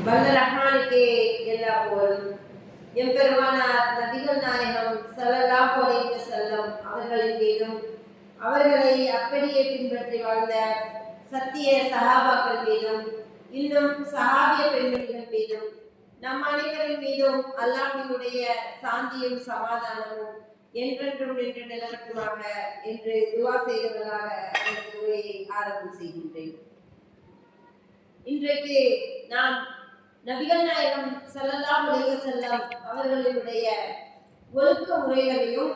வல்ல ரஹ்மானுக்கே எல்லா புகழும். எம்பெருமானார் நபிகள் நாயகம் ஸல்லல்லாஹு அலைஹி வஸல்லம் அவர்களின் மீதும் அவர்களை அப்படியே பின்பற்றி வாழ்ந்த சத்திய சஹாபாக்கள் மீதும் இன்னும் சஹாபிய பெண்மணிகள் மீதும் நம் அனைவரின் மீதும் அல்லாஹ்வினுடைய சாந்தியும் சமாதானமும் என்றென்றும் நின்று நிலவட்டுமாக என்று துவா செய்தவர்களாக ஆரம்பம் செய்கின்றேன். இன்றைக்கு நாம் நபிகள் நாயகம் ஸல்லல்லாஹு அலைஹி வஸல்லம் அவர்களுடைய ஒழுக்க முறைகளையும்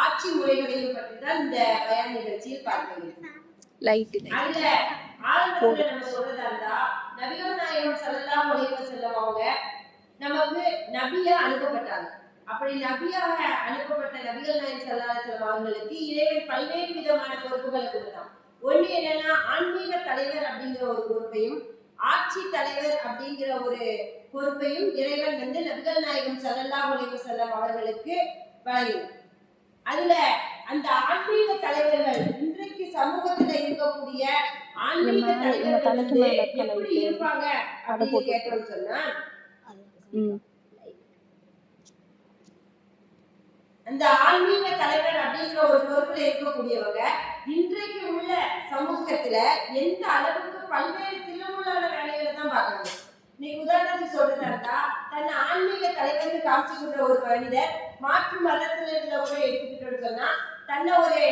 ஆட்சி முறைகளையும் பற்றி தான் இந்த பயான் நிகழ்ச்சியில் பார்க்கிறோம். அதுல ஆரம்பத்துல நம்ம சொல்றதா இருந்தா நபிகள் நாயகம் ஸல்லல்லாஹு அலைஹி வஸல்லம் அவங்க நமக்கு நபியா அனுப்பப்பட்டாங்க. அப்படி நபியாக அனுப்பப்பட்ட நபிகள் நாயகம் ஸல்லல்லாஹு அலைஹி வஸல்லம் அவங்களுக்கு இறைவன் பல்வேறு விதமான பொறுப்புகளை கொடுத்தான். ஒண்ணு என்னன்னா ஆன்மீக தலைவர் அப்படிங்கிற ஒரு பொறுப்பையும் ஆட்சி தலைவர் அப்படிங்கிற ஒரு பொறுப்பையும் இறைவன் நபிகள் நாயகம் ஸல்லல்லாஹு அலைஹி வஸல்லம் அவர்களுக்கு வழங்கினார். அதுல அந்த ஆன்மீக தலைவர்கள் இன்றைக்கு சமூகத்துல இருக்கக்கூடிய ஆன்மீக தலைவர்கள் எப்படி இருப்பாங்க அப்படின்னு கேட்டோம்னு சொன்னா அந்த ஆன்மீக தலைவர் அப்படிங்கிற ஒரு பொறுப்புல இருக்கக்கூடியவங்க இன்றைக்கு உள்ள சமூகத்துல எந்த அளவுக்கு பல்வேறு தில்லுமுள்ளான வேலைகளை தான் பார்க்கறாங்க. இன்னைக்கு உதாரணத்துக்கு சொல்றதா தன்னை ஆன்மீக தலைவர்னு காமிச்சுக்கிற ஒரு மனிதர் மாற்று மதத்துல கூட எடுத்துக்கிட்டோன்னு சொன்னா தன்னை ஒரு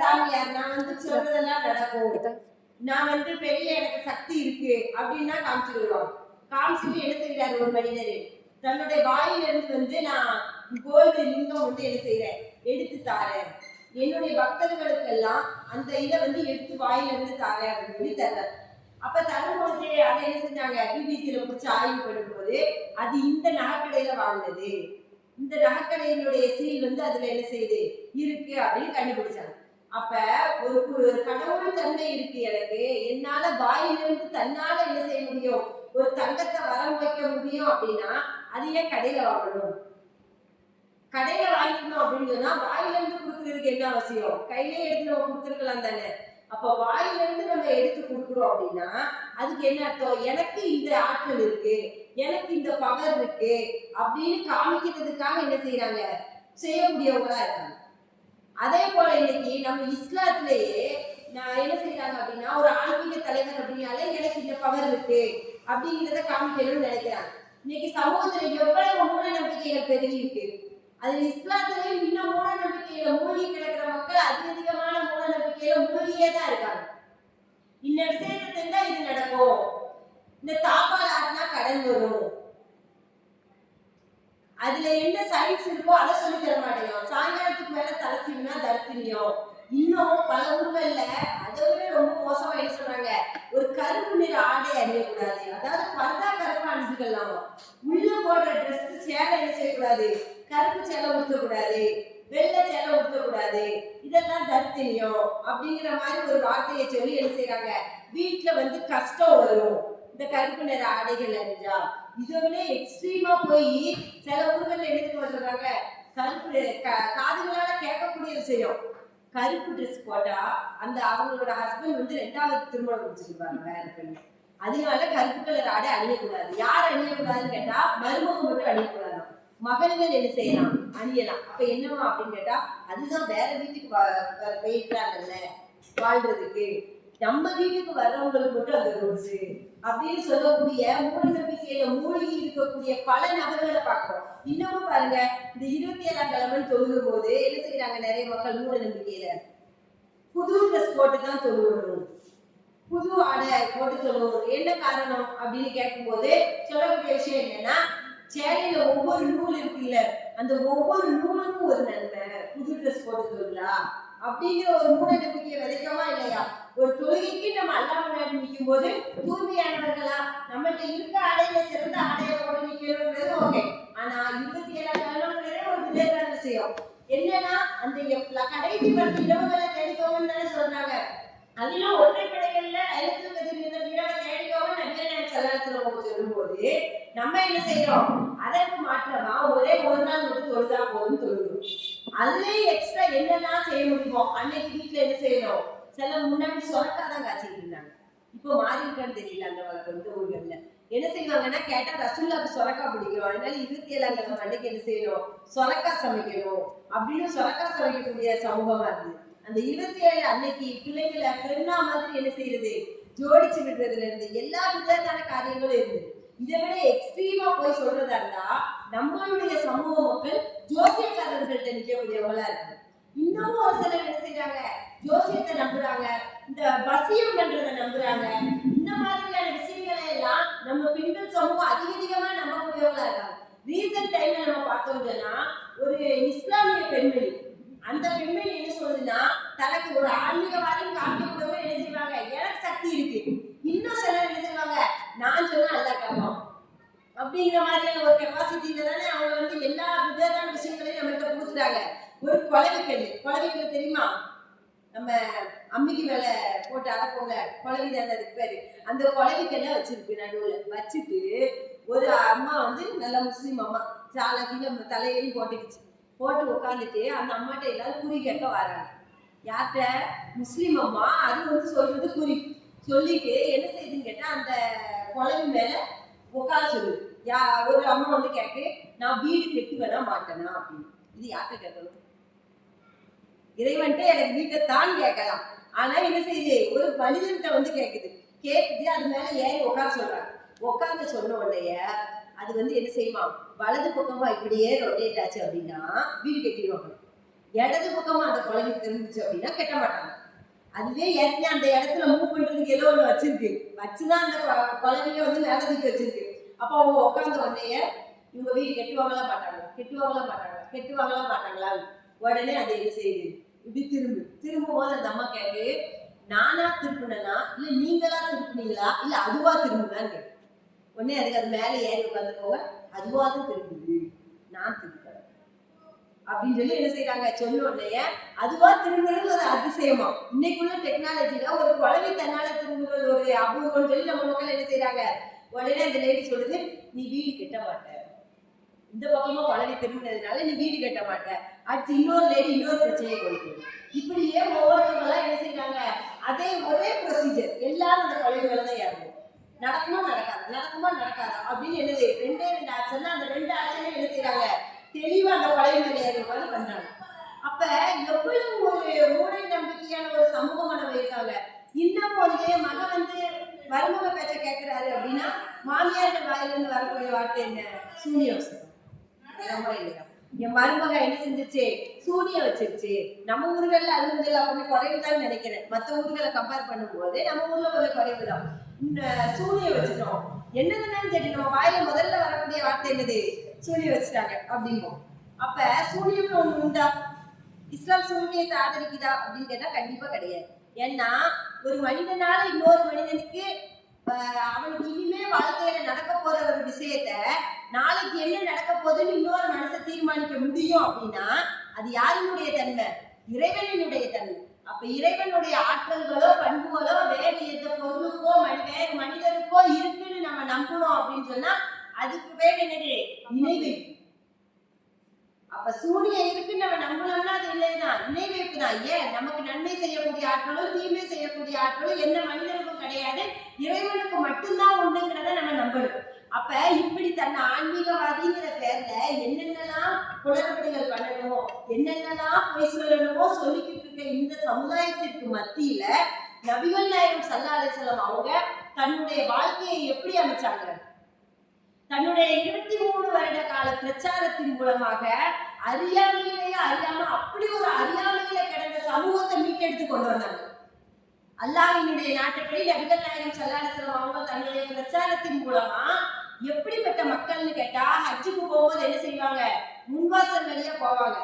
சாமியார் நான் சொல்றதெல்லாம் நடக்கும், நான் பெரிய எனக்கு சக்தி இருக்கு அப்படின்னா காமிச்சுக்கிடுவோம். காமிச்சுட்டு என்ன செய்யறாரு ஒரு மனிதர் தன்னுடைய வாயிலிருந்து நான் கோல்டு லிங்கம் என்ன செய்யறேன் எடுத்து தாரேன், என்னுடைய பக்தர்களுக்கு எல்லாம் அந்த இதை எடுத்து வாயிலிருந்து தாரேன் அப்படின்னு சொல்லி தர்றாரு. அப்ப தரும்போது அதை என்ன செஞ்சாங்க, பிபிசியில பிடிச்சி ஆய்வு பண்ணும்போது அது இந்த நகைக்கடையில வாங்கினது, இந்த நகைக்கடையினுடைய சீல் அதுல என்ன செய்யுது இருக்கு அப்படின்னு கண்டுபிடிச்சாங்க. அப்ப ஒரு கடவுள் தன்மை இருக்கு எனக்கு, என்னால வாயிலிருந்து தன்னால என்ன செய்ய முடியும், ஒரு தங்கத்தை வரம் வைக்க முடியும் அப்படின்னா அது ஏன் கடையில வாங்கணும்? கடையில வாங்கிக்கணும் அப்படின்னு சொன்னா வாயிலிருந்து கொடுக்கறதுக்கு என்ன அவசியம், கையிலே எடுத்து நம்ம கொடுத்துருக்கலாம் தானே. அப்ப வாயிலிருந்து நம்ம எடுத்து கொடுக்குறோம் அப்படின்னா அதுக்கு என்ன அர்த்தம், எனக்கு இந்த ஆற்றல் இருக்கு, எனக்கு இந்த பவர் இருக்கு அப்படின்னு காமிக்கிறதுக்காக என்ன செய்யறாங்க, செய்யக்கூடியவங்களா இருக்காங்க. அதே போல இன்னைக்கு நம்ம இஸ்லாத்திலேயே நான் என்ன செய்யறாங்க அப்படின்னா ஒரு ஆன்மீக தலைவர் அப்படின்னாலே எனக்கு இந்த பவர் இருக்கு அப்படிங்கிறத காமிக்கணும்னு நினைக்கிறாங்க. இன்னைக்கு சமூகத்துல எவ்வளவு மூட நம்பிக்கைகள் பெருகி இருக்கு. அது இஸ்லாத்திலேயும் இன்னும் மூட நம்பிக்கையில மூழ்கி கிடக்கிற மக்கள் அதிகமான மூட நம்பிக்கையில மூழ்கியே தான் இருக்காங்க. இந்த விஷயத்தை தெரிஞ்சா இது நடக்கும், இந்த தாப்பால் ஆடினா கடன் வரும், அதுல என்ன சயின்ஸ் இருக்கோ அதை சொல்லி தர மாட்டேங்கும், சாயங்காலத்துக்கு மேல தலசினா தர்த்தினியம். இன்னும் பல ஊர்கள்ல அதை விட ரொம்ப மோசமா என்ன சொல்றாங்க, ஒரு கருப்பு நிற ஆடை அணியக்கூடாது, அதாவது பர்தா கருப்பா அணிஞ்சுக்கலாம், உள்ள போடுற ட்ரெஸ் சேலை என்ன செய்யக்கூடாது, கருப்பு சேலை உடுத்தக்கூடாது, வெள்ளை சேலை உடுத்தக்கூடாது, இதெல்லாம் தர்த்தினியம் அப்படிங்கிற மாதிரி ஒரு வார்த்தையை சொல்லி என்ன செய்யறாங்க, வீட்டுல கஷ்டம் வரும் இந்த கருப்பு நிற ஆடைகள் அணிஞ்சா. இதுவுமே எக்ஸ்ட்ரீமா போய் சில ஊர்கள்ல என்ன சொல்றாங்க, கருப்பு காதுகளால கேட்கக்கூடிய விஷயம், கருப்பு ட்ரெஸ் போட்டா அந்த அவங்களோட ஹஸ்பண்ட் ரெண்டாவது திருமணம் முடிச்சிருப்பாங்க வேற பெண்ணு, அதனால கருப்பு கலர் ஆடை அணியக்கூடாது. யார் அணியக்கூடாதுன்னு கேட்டா மருமகம் மட்டும் அணியக்கூடாது, மகள்கள் என்ன செய்யலாம் அணியலாம். அப்ப என்னவா அப்படின்னு கேட்டா அதுதான் வேற வீட்டுக்கு போயிட்டாங்கல்ல வாழ்றதுக்கு, நம்ம வீட்டுக்கு வர்றவங்களுக்கு மட்டும் அந்த ரூல்ஸ் அப்படின்னு சொல்லக்கூடிய மூட நம்பிக்கையில மூழ்கி இருக்கக்கூடிய பல நபர்களை பார்க்கிறோம். இன்னமும் பாருங்க, இந்த 27ஆம் கிழமைன்னு தொழுகும் போது என்ன செய்யறாங்க நிறைய மக்கள் மூட நம்பிக்கையில புது ட்ரெஸ் போட்டு தான் தொழுவணும், புது ஆடை போட்டு தொழுவணும். என்ன காரணம் அப்படின்னு கேட்கும் போது சொல்லக்கூடிய விஷயம் என்னன்னா, சேலையில ஒவ்வொரு நூல் இருக்குல்ல, அந்த ஒவ்வொரு நூலுக்கும் ஒரு நன்மை, புது ட்ரெஸ் போட்டு தொழுலா அப்படிங்கிற ஒரு மூட நம்பிக்கையை விதைக்கவா இல்லையா. ஒரு தொழுகைக்கு நம்ம அல்லாஹ் முன்னாடி நிற்கும் போது தூய்மையானவர்களா நம்மள்ட்ட இருக்க ஆடையில சிறந்த ஆடையை போட்டு நிற்கிறது ஓகே. ஆனா 27ஆம் கிழமை ஒரு விளையாட விஷயம் என்னன்னா, அந்த கடைசி 10 இரவுகளை தேடிக்கோங்கன்னு தானே சொல்றாங்க. அதெல்லாம் ஒற்றைப்படைகள்ல லைலத்துல் கத்ர் இரவை தேடிக்கோங்க நபிகள் நாயகம் ஸல்லல்லாஹு அலைஹி வஸல்லம் சொல்லும்போது நம்ம என்ன செய்யறோம், அதற்கு மாற்றமா ஒரே ஒரு நாள் மட்டும் தொழுதா போதும் தொழுகிறோம். அதுலயே எக்ஸ்ட்ரா என்னெல்லாம் செய்ய முடியுமோ அன்னைக்கு வீட்டுல என்ன செய்யணும், சில முன்னாடி சொரக்காதான் காய்ச்சிட்டு இருந்தாங்க, இப்போ மாறி இருக்கான்னு தெரியல அந்த வழக்கம் ஊர்கள்ல. என்ன செய்வாங்கன்னா கேட்டா ரசூல்லாவுக்கு சொரக்கா பிடிக்கும், அதனால 27ஆம் கிழமை அன்னைக்கு என்ன செய்யணும், சொரக்கா சமைக்கணும் அப்படின்னு சொரக்கா சமைக்கக்கூடிய சமூகமா இருக்கு. அந்த 27 அன்னைக்கு பிள்ளைங்களை பெண்ணா மாதிரி என்ன செய்யறது, ஜோடிச்சு விடுறதுல இருந்து எல்லா விதமான காரியங்களும் இருக்கு. இதை விட எக்ஸ்ட்ரீமா போய் சொல்றதா இருந்தா நம்மளுடைய சமூக மக்கள் ஜோசியக்காரர்கள்ட்ட நிற்கக்கூடியவங்களா இருக்கு. இன்னமும் ஒரு சிலர் என்ன செய்யறாங்க, ஜோசியத்தை நம்புறாங்க, இந்த வசியம் பண்றதை நம்புறாங்க. இந்த மாதிரியான விஷயங்களை எல்லாம் நம்ம பெண்கள் சமூகம் அதிகமா நம்பக்கூடியவங்களா இருக்காங்க. ரீசன்ட் டைம்ல நம்ம பார்த்தோம்னா ஒரு இஸ்லாமிய பெண்மணி, அந்த பெண்மணி என்ன சொல்லுதுன்னா தனக்கு ஒரு ஆன்மீகவாதியும் காமிக்கக்கூடியவங்க என்ன செய்வாங்க, எனக்கு சக்தி இருக்கு. இன்னும் சிலர் என்ன செய்வாங்க, நான் சொன்னா அல்லா கேட்போம் அப்படிங்கிற மாதிரியான ஒரு கெப்பாசிட்டியில தானே அவங்க வந்து எல்லா விதமான விஷயங்களையும் நம்மகிட்ட கொடுத்துட்டாங்க. ஒரு குழவைக்கல் தெரியுமா, நம்ம அம்மிக்கு மேல போட்டு அரைப்போங்க, குழவிதான் அதுக்கு பேரு. அந்த குழவிக்கல்ல வச்சிருக்கு, நடுவுல வச்சுட்டு ஒரு அம்மா வந்து நல்ல முஸ்லீம் அம்மா சாலக்கில தலையையும் போட்டுக்கிச்சு, போட்டு உட்காந்துட்டு அந்த அம்மாட்ட எல்லாரும் குறி கேட்க வராங்க. யார்கிட்ட, முஸ்லீம் அம்மா. அது வந்து சொல்றது குறி சொல்லிட்டு என்ன செய்யுதுன்னு கேட்டா அந்த குழவி மேல உட்கார சொல்லுது. ஒரு அம்மா வந்து கேட்கு, நான் வீடு கெட்டுவேனா மாட்டேனா அப்படின்னு. இது யார்கிட்ட கேட்கணும், இறைவன்ட்டு எனக்கு வீட்டை தான் கேட்கலாம். ஆனா என்ன செய்யுது, ஒரு மனிதன்கிட்ட வந்து கேட்குது. கேட்குது, அது மேல ஏறி உட்கார சொல்றாங்க. உட்கார்ந்து சொன்ன உடனே அது வந்து என்ன செய்யுமா, வலது பக்கமா இப்படியே ரொட்டேட் ஆச்சு அப்படின்னா வீடு கட்டிடுவாங்க. இடது பக்கமா அந்த குழந்தை திரும்பிச்சு அப்படின்னா கட்ட மாட்டாங்க. அதுவே ஏற்கனவே அந்த இடத்துல மூவ் பண்றதுக்கு ஏதோ ஒண்ணு வச்சிருக்கு, வச்சுதான் அந்த குழந்தைய வந்து மேல தூக்கி வச்சிருக்கு. அப்போ அவங்க உட்கார்ந்த உடனே இவங்க வீடு கட்டுவாங்களா மாட்டாங்களா. உடனே அது என்ன செய்யுது, இப்படி திரும்பும் போது அந்த அம்மா கேட்டு, நானா திருப்பினா இல்ல நீங்களா திருப்பினீங்களா இல்ல அதுவா திரும்புனான்னு கேட்டு, உடனே அதுக்கு அது மேல ஏறி உட்காந்துக்கோங்க, அதுவாதான் திரும்புது, நான் திருப்ப அப்படின்னு சொல்லி என்ன செய்யறாங்க, சொன்ன உடனே அதுவா திரும்புறது ஒரு அதிசயமா. இன்னைக்குள்ள டெக்னாலஜில ஒரு குழந்தை தன்னால திரும்புறது ஒரு அபூர்வம்னு சொல்லி நம்ம மக்கள் என்ன செய்யறாங்க. உடனே அந்த லேடி சொல்லுது, நீ வீடு கட்ட மாட்ட, இந்த பக்கமா குழந்தை திரும்பினதுனால நீ வீடு கட்ட மாட்ட. அடுத்து இன்னொரு லேடி இன்னொரு பிரச்சனையை கொடுக்குது. இப்படியே ஒவ்வொருத்தவங்களாம் என்ன செய்யறாங்க, அதே ஒரே ப்ரொசீஜர் எல்லாரும் அந்த குழந்தைகளை தான் ஏறணும். நடக்குமா நடக்காதா அப்படின்னு என்னது, ரெண்டு ஆப்ஷன், அந்த 2 ஆப்ஷனையும் என்ன செய்யறாங்க, தெளிவா அந்த குழந்தை ஏறுவாங்க பண்றாங்க. அப்ப எவ்வளவு ஒரு மூட நம்பிக்கையான ஒரு சமூகமா நம்ம இருக்காங்க. இன்னும் வந்து மகன் வந்து மருமக பேச்ச கேட்கிறாரு அப்படின்னா மாமியார்கள் வாயிலிருந்து வரக்கூடிய வார்த்தை என்ன, சூனியம். என் மருமக என்ன செஞ்சிருச்சு, சூனியம் வச்சிருச்சு. நம்ம ஊர்கள்ல அது கொஞ்சம் குறைவுதான் நினைக்கிறேன், மற்ற ஊர்களை கம்பேர் பண்ணும்போது நம்ம ஊர்ல கொஞ்சம் குறைவுதான். இந்த சூனியம் வச்சுட்டோம் என்னதுன்னு தெரியும், நம்ம வாயில முதல்ல வரக்கூடிய வார்த்தை என்னது, சூனியம் வச்சுட்டாங்க அப்படிம்போம். அப்ப சூனியம்னு ஒண்ணு உண்டா, இஸ்லாம் சூனியத்தை ஆதரிக்குதா அப்படின்னு கேட்டா கண்டிப்பா கிடையாது. ஏன்னா ஒரு மனிதனால இன்னொரு மனிதனுக்கு அவனுக்கு இனிமே வாழ்க்கையில நடக்க போற ஒரு விஷயத்த நாளைக்கு என்ன நடக்க போகுதுன்னு இன்னொரு மனசை தீர்மானிக்க முடியும் அப்படின்னா அது யாரினுடைய தன்மை, இறைவனுடைய தன்மை. அப்ப இறைவனுடைய ஆற்றல்களோ பண்புகளோ வேறு எந்த பொருளுக்கோ வேறு மனிதனுக்கோ இருக்குன்னு நம்ம நம்பணும் அப்படின்னு சொன்னா அதுக்கு பேர் என்னது, இணை வைப்பு. அப்ப சூரியன் இருக்குன்னு நம்ம நம்பணும்னா அது இல்லைதான், இணை வைப்பு தான். ஏன், நமக்கு நன்மை செய்யக்கூடிய ஆற்றலும் தீமை செய்யக்கூடிய ஆற்றலும் எந்த மனிதனுக்கும் கிடையாது, இறைவனுக்கு மட்டும்தான் உண்டுங்கிறத நம்ம நம்பணும். அப்ப இப்படி தன்னை ஆன்மீகவாதிங்கிற பேர்ல என்னென்னலாம் குளறுபடிகள் பண்ணணுமோ என்னென்னலாம் பொய் சொல்லணுமோ சொல்லிக்கிட்டு இருக்க இந்த சமுதாயத்திற்கு மத்தியில நபிகள் நாயகம் ஸல்லல்லாஹு அலைஹி வஸல்லம் அவங்க தன்னுடைய வாழ்க்கையை எப்படி அமைச்சாங்க, தன்னுடைய 23 வருட கால பிரச்சாரத்தின் மூலமாக அறியாமையிலேயே அறியாம அப்படி ஒரு அறியாமையில கிடந்த சமூகத்தை மீட்டெடுத்து கொண்டு வந்தாங்க. அல்லாஹ்வினுடைய நாட்டுப்படி நபிகள் நாயகம் ஸல்லல்லாஹு அலைஹி வஸல்லம் அவங்க தன்னுடைய பிரச்சாரத்தின் மூலமா எப்படிப்பட்ட மக்கள்னு கேட்டா, ஹஜ்ஜுக்கு போகும்போது என்ன செய்வாங்க, முன்வாசல் வழியா போவாங்க,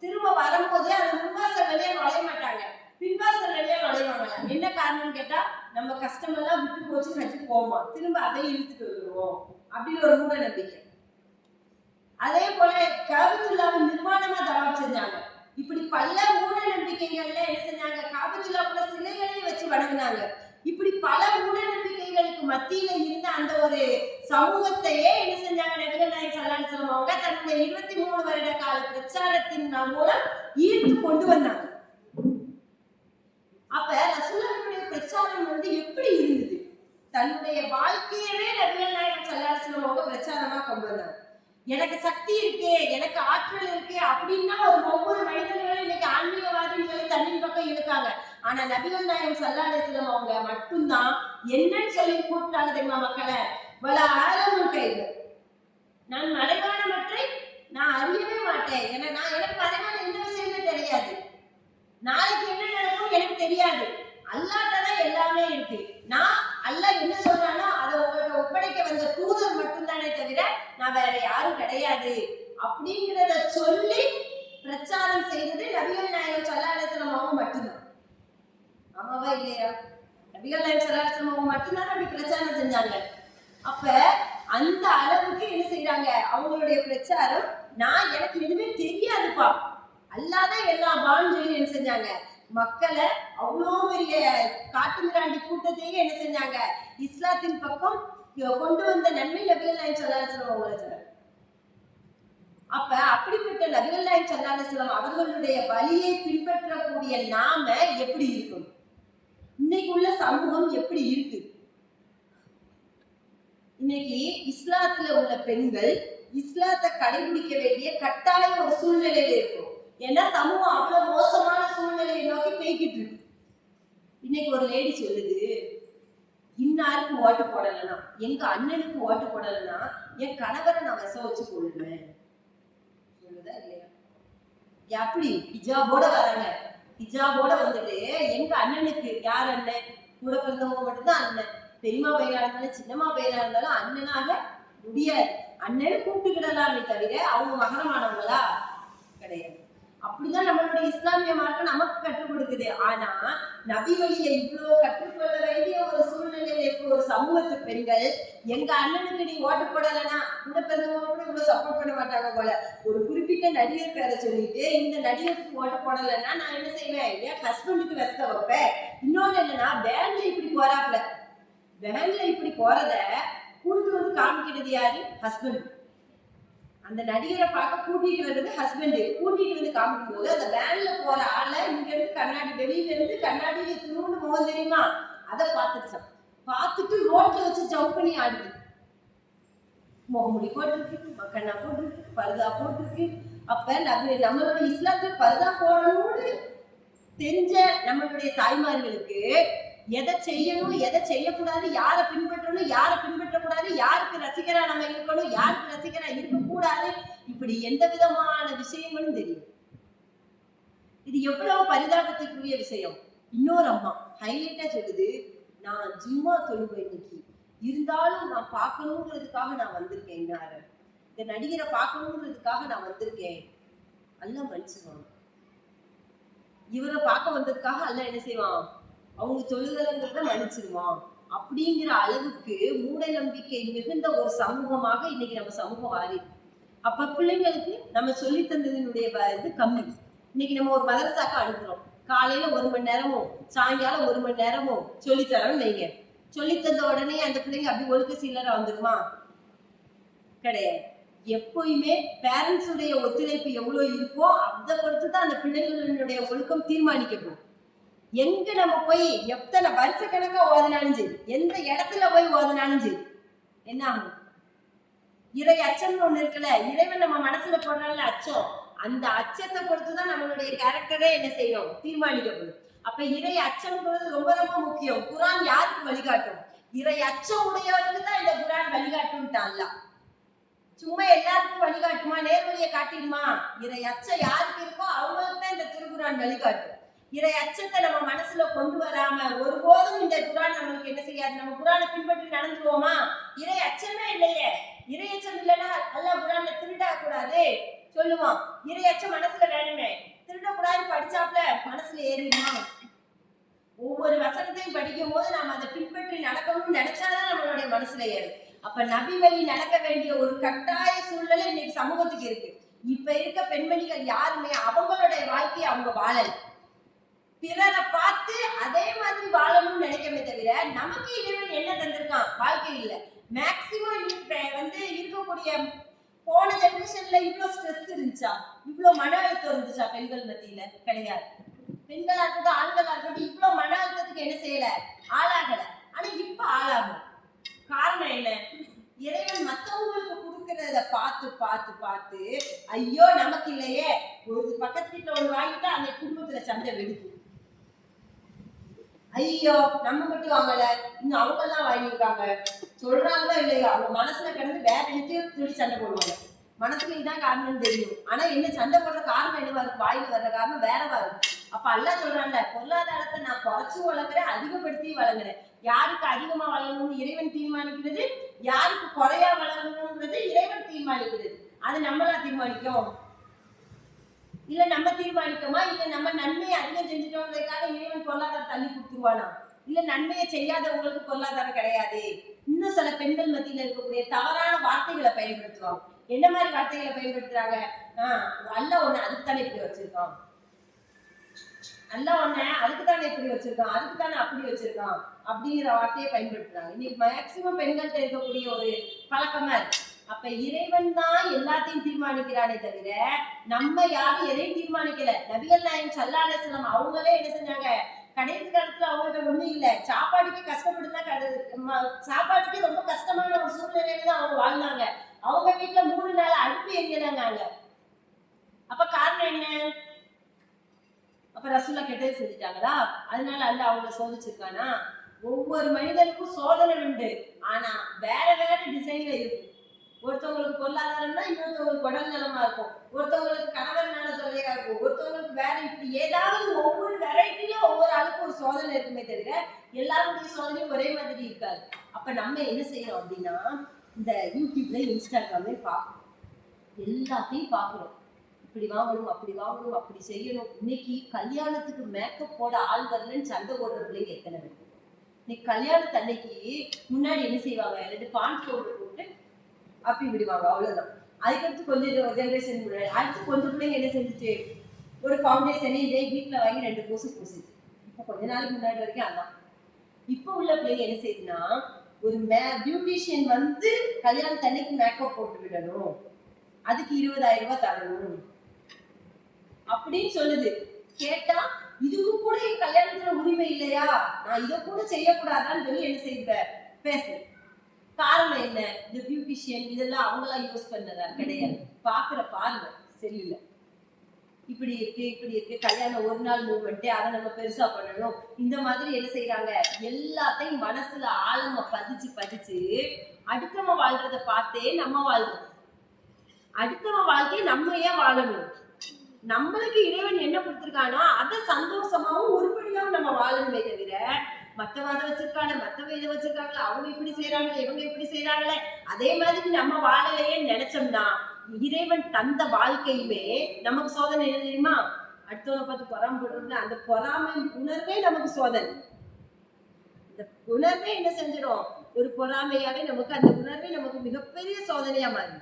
திரும்ப வரும்போது அந்த முன்வாசல் வழியா நுழைய மாட்டாங்க, பின்வாசல் வழியா நுழைவாங்க. என்ன காரணம்னு கேட்டா, நம்ம கஷ்டமெல்லாம் விட்டு போச்சு ஹஜ்ஜுக்கு போவோமா, திரும்ப அதை இழுத்துட்டு வருவோம் அப்படின்னு ஒரு மூட நம்பிக்கை. அதே போல காபத்துல்லாவை நிர்வாணமா தவாப் செஞ்சாங்க. இப்படி பல மூட நம்பிக்கைகள்ல என்ன செஞ்சாங்க, காபத்துல்லாவுல சிலைகளை வச்சு வணங்கினாங்க. இப்படி பல மூட நம்பிக்கைகளுக்கு மத்தியில இருந்த அந்த ஒரு சமூகத்தையே என்ன செஞ்சாங்க, நபிகள் நாயகம் ஸல்லல்லாஹு அலைஹி வஸல்லம் அவங்க தன்னுடைய 23 வருட கால பிரச்சாரத்தின் மூலம் ஈர்த்து கொண்டு வந்தாங்க. அப்ப ரசூலுல்லாஹ்வுடைய பிரச்சாரம் வந்து எப்படி இருந்தது, தன்னுடைய வாழ்க்கையவே நபிகள் நாயகம் கொண்டு வந்தாங்க. எனக்கு சக்தி இருக்கு, எனக்கு ஆற்றல் இருக்கு அப்படின்னா ஒவ்வொரு மனிதர்களும் இன்னைக்கு ஆன்மீகவாதிகளை தண்ணின் பக்கம் இருக்காங்க. ஆனா நபிகள் நாயகம் ஸல்லல்லாஹு அலைஹி வஸல்லம் அவங்க மட்டும்தான் என்னன்னு சொல்லி கூப்பிட்டாங்க தெரியுமா மக்களை? வல ஆலமுல் கைப், நான் மறைவானவற்றை நான் அறியவே மாட்டேன். எனக்கு மறைவான எந்த விஷயமே தெரியாது. நாளைக்கு என்ன நடக்கும் எனக்கு தெரியாது. அல்லாஹ்ட்ட தான் எல்லாமே இருக்கு. நான் அல்லாஹ் என்ன சொல்றானோ அதை உங்களுக்கு ஒப்படைக்க வந்த தூதர் மட்டும்தானே தவிர நான் வேற யாரும் கிடையாது அப்படிங்கிறத சொல்லி பிரச்சாரம் செய்தது நபிகள் நாயகம் ஸல்லல்லாஹு அலைஹி வஸல்லம் அவங்க மட்டும்தான். ஆமாவா இல்லையா? நபிகள் நாயகம் ஸல்லல்லாஹு அலைஹி வஸல்லம் அவங்க மட்டும்தான் அப்படி பிரச்சாரம் செஞ்சாங்க. அப்ப அந்த அளவுக்கு என்ன செய்யறாங்க அவங்களுடைய பிரச்சாரம்? நான் எனக்கு எதுவுமே தெரியாதுப்பா, அல்லாதான் எல்லாம் பான்னு சொல்லி என்ன செஞ்சாங்க மக்களை அவ்வளோ பெரிய காட்டு மிராண்டி கூட்டத்தையே என்ன செஞ்சாங்க இஸ்லாத்தின் பக்கம் கொண்டு வந்த நன்மை நபிகள் நாயகம் ஸல்லல்லாஹு அலைஹி வஸல்லம் அவங்களை. அப்ப அப்படிப்பட்ட நபிகள் நாயகம் ஸல்லல்லாஹு அலைஹி வஸல்லம் அவர்களுடைய வழியை பின்பற்றக்கூடிய நாம எப்படி இருக்கும்? இன்னைக்கு உள்ள சமூகம் எப்படி இருக்கு? இன்னைக்கு இஸ்லாத்துல உள்ள பெண்கள் இஸ்லாத்தை கடைபிடிக்க வேண்டிய கட்டாய ஒரு சூழ்நிலையில இருக்கும். ஏன்னா சமூகம் அவ்வளவு மோசமான சூழ்நிலையை நோக்கி போய்கிட்டு இருக்கு. இன்னைக்கு ஒரு லேடி சொல்லுது, இன்னாருக்கு ஓட்டு போடலைன்னா, எங்க அண்ணனுக்கு ஓட்டு போடலைன்னா என் கணவரை நான் விச வச்சு கொள்ளுவேன். சொல்லுதா இல்லையா? எப்படி ஹிஜாபோட வராங்க, ஹிஜாபோட வந்துட்டு எங்க அண்ணனுக்கு, யார் அண்ணன்? கூட பிறந்தவங்க மட்டும்தான் அண்ணன். பெரியமா பையனா இருந்தாலும் சின்னமா பையனா இருந்தாலும் அண்ணனாக முடியாது. அண்ணனை கூப்பிட்டுக்கிடலாமே தவிர அவங்க மகனமானவங்களா கிடையாது. அப்படிதான் நம்மளுடைய இஸ்லாமிய மார்க்கம் நமக்கு கற்றுக் கொடுக்குது. ஆனா நபி வழியை இவ்வளவு கற்றுக்கொள்ள வேண்டிய ஒரு சூழ்நிலையில இருக்க ஒரு சமூகத்து பெண்கள், எங்க அண்ணனுக்கு நீ ஓட்டு போடலைன்னா கூட பிறந்தவங்க கூட இவ்வளவு சப்போர்ட் பண்ண மாட்டாங்க போல. ஒரு குறிப்பிட்ட நடிகர் பேரை சொல்லிட்டு இந்த நடிகருக்கு ஓட்டு போடலைன்னா நான் என்ன செய்வேன், என் ஹஸ்பண்டுக்கு வெஸ்த வைப்பேன். இன்னொன்னு என்னன்னா, வேன்ல இப்படி போறாப்ல, வேன்ல இப்படி போறத கூட்டு வந்து காமிக்கிறது யாரு? ஹஸ்பண்ட். அந்த நடிகரை பார்க்க கூட்டிட்டு வர்றது ஹஸ்பண்ட். கூட்டிட்டு வந்து காமிக்கும் போது அந்த வேன்ல போற ஆளை இங்க இருந்து கண்ணாடி, வெளியில இருந்து கண்ணாடியில திரும்ப முகம் தெரியுமா அதை பார்த்துச்சான். பார்த்துட்டு ரோட்ல வச்சு ஜம்ப் பண்ணி ஆடுது. முகமுடி போட்டிருக்கு, மக்கண்ணா போட்டிருக்கு, பர்தா போட்டிருக்கு. அப்ப நம்மளுடைய இஸ்லாத்துல பர்தா போடணும்னு தெரிஞ்ச நம்மளுடைய தாய்மார்களுக்கு எதை செய்யணும், எதை செய்யக்கூடாது, யாரை பின்பற்றணும், யாரை பின்பற்றக்கூடாது, யாருக்கு ரசிகரா நம்ம இருக்கணும், யாருக்கு ரசிகரா இருக்கக்கூடாது, இப்படி எந்த விதமான விஷயங்களும் தெரியும். இது எவ்வளவு பரிதாபத்துக்குரிய விஷயம். இன்னொரு அம்மா ஹைலைட்டா சொல்லுது, நான் ஜும்மா தொழுவேன் இன்னைக்கு, இருந்தாலும் நான் பார்க்கணுங்கிறதுக்காக நான் வந்திருக்கேன். இந்த நடிகரை பார்க்கணுங்கிறதுக்காக நான் வந்திருக்கேன். அல்ல மன்னிச்சுவான், இவரை பார்க்க வந்ததுக்காக அல்ல என்ன செய்வான், அவங்க தொழுகிறத மன்னிச்சிருவான். அப்படிங்கிற அளவுக்கு மூட நம்பிக்கை மிகுந்த ஒரு சமூகமாக இன்னைக்கு நம்ம சமூகம் மாறி. அப்ப பிள்ளைங்களுக்கு நம்ம சொல்லி தந்ததினுடைய இது கம்மி. இன்னைக்கு நம்ம ஒரு மதரசாக்கு அனுப்புறோம், காலையில 1 மணி நேரமும் சாயங்காலம் 1 மணி நேரமும் சொல்லித்தரோம் வைங்க. சொல்லி தந்த உடனே அந்த பிள்ளைங்க அப்படி ஒழுக்க சீலரா வந்துருமா? கிடையாது. எப்பயுமே பேரண்ட்ஸ் உடைய ஒத்துழைப்பு எவ்வளவு இருக்கோ அதை பொறுத்து தான் அந்த பிள்ளைகளுடைய ஒழுக்கம் தீர்மானிக்கப்படும். எங்க நம்ம போய் எத்தனை வருஷக்கணக்கா ஓதுனாலும் சரி, எந்த இடத்துல போய் ஓதுனாலும் சரி, என்ன ஆகும்? இறை அச்சம்னு ஒண்ணு இருக்குல்ல, இறைவன் நம்ம மனசுல போடுறாங்கல்ல அச்சம், அந்த அச்சத்தை பொறுத்துதான் நம்மளுடைய கேரக்டரே என்ன செய்யும், தீர்மானிக்கப்படும். அப்ப இறை அச்சம்ன்றது ரொம்ப ரொம்ப முக்கியம். குரான் யாருக்கு வழிகாட்டும்? இறை அச்சம் உடையவருக்கு தான் இந்த குரான் வழிகாட்டும்ட்டான்ல. சும்மா எல்லாருக்கும் வழிகாட்டுமா? நேர்வழியை காட்டிடுமா? இறை அச்சம் யாருக்கு இருக்கோ அவங்களுக்கு தான் இந்த திருக்குரான் வழிகாட்டும். இறை அச்சத்தை நம்ம மனசுல கொண்டு வராம ஒருபோதும் இந்த குரான் நம்மளுக்கு என்ன செய்யாது. நம்ம குரானை பின்பற்றி நடந்துருவோமா? இறை அச்சமே இல்லையே. இறை அச்சம் இல்லைன்னா அல்லாஹ் குரான்ல திருடா கூடாது சொல்லுவான். இறை அச்சம் மனசுல வேணுமே. திருடக்கூடாது படிச்சாப்ல மனசுல ஏறிடுமா? ஒவ்வொரு வசனத்தையும் படிக்கும் போது நாம அதை பின்பற்றி நடக்கணும்னு நினைச்சாதான் நம்மளுடைய மனசுல ஏறும். அப்ப நபி வழி நடக்க வேண்டிய ஒரு கட்டாய சூழ்நிலை இன்னைக்கு சமூகத்துக்கு இருக்கு. இப்ப இருக்க பெண்மணிகள் யாருமே அவங்களுடைய வாழ்க்கையை அவங்க வாழல, பிறரை பார்த்து அதே மாதிரி வாழணும்னு நினைக்கவே தவிர நமக்கு இறைவன் என்ன தந்திருக்கான் வாழ்க்கை இல்ல. மேக்சிமம் இருக்கக்கூடிய போன ஜெனரேஷன்ல இவ்வளவு ஸ்ட்ரெஸ் இருந்துச்சா, இவ்வளவு மன அழுத்தம் இருந்துச்சா பெண்கள் மத்தியில? கிடையாது. பெண்களா இருக்கட்டும் ஆண்களா இருக்கட்டும் இவ்வளவு மன அழுத்தத்துக்கு என்ன செய்யல, ஆளாகல. ஆனா இப்ப ஆளாகும். காரணம் என்ன? இறைவன் மற்றவங்களுக்கு கொடுக்கிற வளர்ந்ததை பார்த்து பார்த்து பார்த்து ஐயோ நமக்கு இல்லையே, ஒரு பக்கத்து வீட்டுல ஒண்ணு வாங்கிட்டா அந்த குடும்பத்துல சண்டை வெடிக்கும். ஐயோ நம்ம மட்டும் வாங்கல, இன்னும் அவங்க எல்லாம் வாங்கியிருக்காங்க சொல்றாங்களோ இல்லையோ, அவங்க மனசுல கிடந்து வேற நிச்சயம் சொல்லி சண்டை போடுவாங்க. மனசுல இதான் காரணம்னு தெரியும், ஆனா என்ன சண்டை போடுற காரணம் என்னவா இருக்கும், வாயில வர்ற காரணம் வேறவா இருக்கும். அப்ப அல்லாஹ் சொல்றான்ல, பொருளாதாரத்தை நான் குறைச்சு வளர்க்குறேன், அதிகப்படுத்தி வளர்க்குறேன். யாருக்கு அதிகமா வளரணும்னு இறைவன் தீர்மானிக்கிறது, யாருக்கு குறையா வளரணும்ன்றது இறைவன் தீர்மானிக்கிறது. அது நம்மளா தீர்மானிக்கும்? இல்ல நம்ம தீர்மானிக்கோமா? இல்ல நம்ம நன்மையை அதிகம் செஞ்சுட்டோம்ன்றதுக்காக இறைவன் பொருளாதாரம் தள்ளி கொடுத்துருவானா? இல்ல நன்மையை செய்யாதவங்களுக்கு பொருளாதாரம் கிடையாது. இன்னும் சில பெண்கள் மத்தியில இருக்கக்கூடிய தவறான வார்த்தைகளை பயன்படுத்துவாங்க. என்ன மாதிரி வார்த்தைகளை பயன்படுத்துறாங்க? அல்லாஹ் ஒண்ணு அதுக்குத்தானே இப்படி வச்சிருக்கான், அல்லாஹ் ஒண்ணு அதுக்குத்தானே இப்படி வச்சிருக்கான், அதுக்குத்தானே அப்படி வச்சிருக்கான் அப்படிங்கிற வார்த்தையை பயன்படுத்துறாங்க. இன்னைக்கு மேக்சிமம் பெண்கள்கிட்ட இருக்கக்கூடிய ஒரு பழக்கமா இருக்கு. அப்ப இறைவன் தான் எல்லாத்தையும் தீர்மானிக்கிறானே தவிர நம்ம யாரும் எதையும் தீர்மானிக்கல. நபிகள் நாயகம் ஸல்லல்லாஹு அலைஹி வஸல்லம் அவங்களே என்ன செஞ்சாங்க, கடைசி காலத்துல அவங்கள்ட்ட ஒண்ணும் இல்ல, சாப்பாட்டுக்கே கஷ்டப்பட்டுதான், சாப்பாட்டுக்கே ரொம்ப கஷ்டமான ஒரு சூழ்நிலையில தான் அவங்க வாழ்ந்தாங்க. அவங்க வீட்டுல 3 நாள் அடுப்பு எரியலாங்க. அப்ப காரணம் என்ன? அப்ப ரசூலா கெட்டது செஞ்சுட்டாங்களா? அதனால அல்லாஹ் அவங்கள சோதிச்சிருக்கானா? ஒவ்வொரு மனிதனுக்கும் சோதனை உண்டு, ஆனா வேற வேற டிசைன்ல இருக்கும். ஒருத்தவங்களுக்கு பொருளாதாரம்னா இன்னொருத்தவங்களுக்கு உடல் நலமா இருக்கும், ஒருத்தவங்களுக்கு கணவர் நல தொல்லையா இருக்கும், ஒருத்தவங்களுக்கு வேற இப்படி ஏதாவது ஒவ்வொரு வெரைட்டில ஒவ்வொரு ஆளுக்கும் ஒரு சோதனை இருக்குமே தவிர எல்லாருடைய சோதனையும் ஒரே மாதிரி இருக்காது. அப்ப நம்ம என்ன செய்யறோம் அப்படின்னா, இந்த யூடியூப்ல இன்ஸ்டாகிராம்ல பார்க்கணும், எல்லாத்தையும் பார்க்கணும். இப்படி வாங்கணும், அப்படி வாங்கணும், அப்படி செய்யணும். இன்னைக்கு கல்யாணத்துக்கு மேக்கப் போட ஆள் வரலன்னு சண்டை போடுற பிள்ளைங்க எத்தனை பேர்? இன்னைக்கு கல்யாணத்து அன்னைக்கு முன்னாடி என்ன செய்வாங்க, 2 பான் பவுடர் போட்டு அப்படி விடுவாங்க, அவ்வளவுதான். அதுக்கடுத்து கொஞ்சம் ஜென்ரேஷன் முன்னாடி அடுத்து கொஞ்சம் பிள்ளைங்க என்ன செஞ்சுச்சு, ஒரு ஃபவுண்டேஷனே இதே வீட்டுல வாங்கி 2 பூசு பூசுச்சு. இப்ப கொஞ்ச நாளைக்கு முன்னாடி வரைக்கும் அதான். இப்ப உள்ள பிள்ளைங்க என்ன செய்யுதுன்னா, ஒரு பியூட்டிஷியன் வந்து கல்யாணத்து அன்னைக்கு மேக்கப் போட்டு விடணும், அதுக்கு 20,000 ரூபாய் தரணும் அப்படின்னு சொல்லுது. கேட்டா இதுக்கு கூட என் கல்யாணத்துல உரிமை இல்லையா, நான் இதை கூட செய்யக்கூடாதான்னு சொல்லி என்ன செய்ய பேசு. காரணம் என்ன? இந்த பியூட்டிஷியன் இதெல்லாம் அவங்களா யூஸ் பண்ணதா கிடையாது, பாக்குற பார்வை சரியில்லை. இப்படி இருக்கு இப்படி இருக்கு, கல்யாணம் ஒரு நாள் மூவ்மெண்ட், அதை நம்ம பெருசா பண்ணணும், இந்த மாதிரி என்ன செய்யறாங்க, எல்லாத்தையும் மனசுல ஆழமா பதிச்சு பதிச்சு அடுத்தவன் வாழ்றத பார்த்தே நம்ம வாழ்றோம். அடுத்தவன் வாழ்க்கையை நம்ம ஏன் வாழணும்? நம்மளுக்கு இறைவன் என்ன கொடுத்திருக்கானோ அதை சந்தோஷமாவும் உருப்படியாவும் நம்ம வாழணுமே தவிர மத்தவ அதை வச்சிருக்காங்க, மத்தவ இதை வச்சிருக்காங்க, அவங்க இப்படி செய்யறாங்களே, இவங்க இப்படி செய்யறாங்களே, அதே மாதிரி நம்ம வாழலையே நினைச்சோம்னா இறைவன் தந்த வாழ்க்கையுமே நமக்கு சோதனை. என்ன தெரியுமா? அடுத்தவங்க பார்த்து பொறாமப்படுறது, அந்த பொறாமை உணர்வே நமக்கு சோதனை. இந்த உணர்வே என்ன செஞ்சிடும், ஒரு பொறாமையாவே நமக்கு அந்த உணர்வே நமக்கு மிகப்பெரிய சோதனையா மாறி.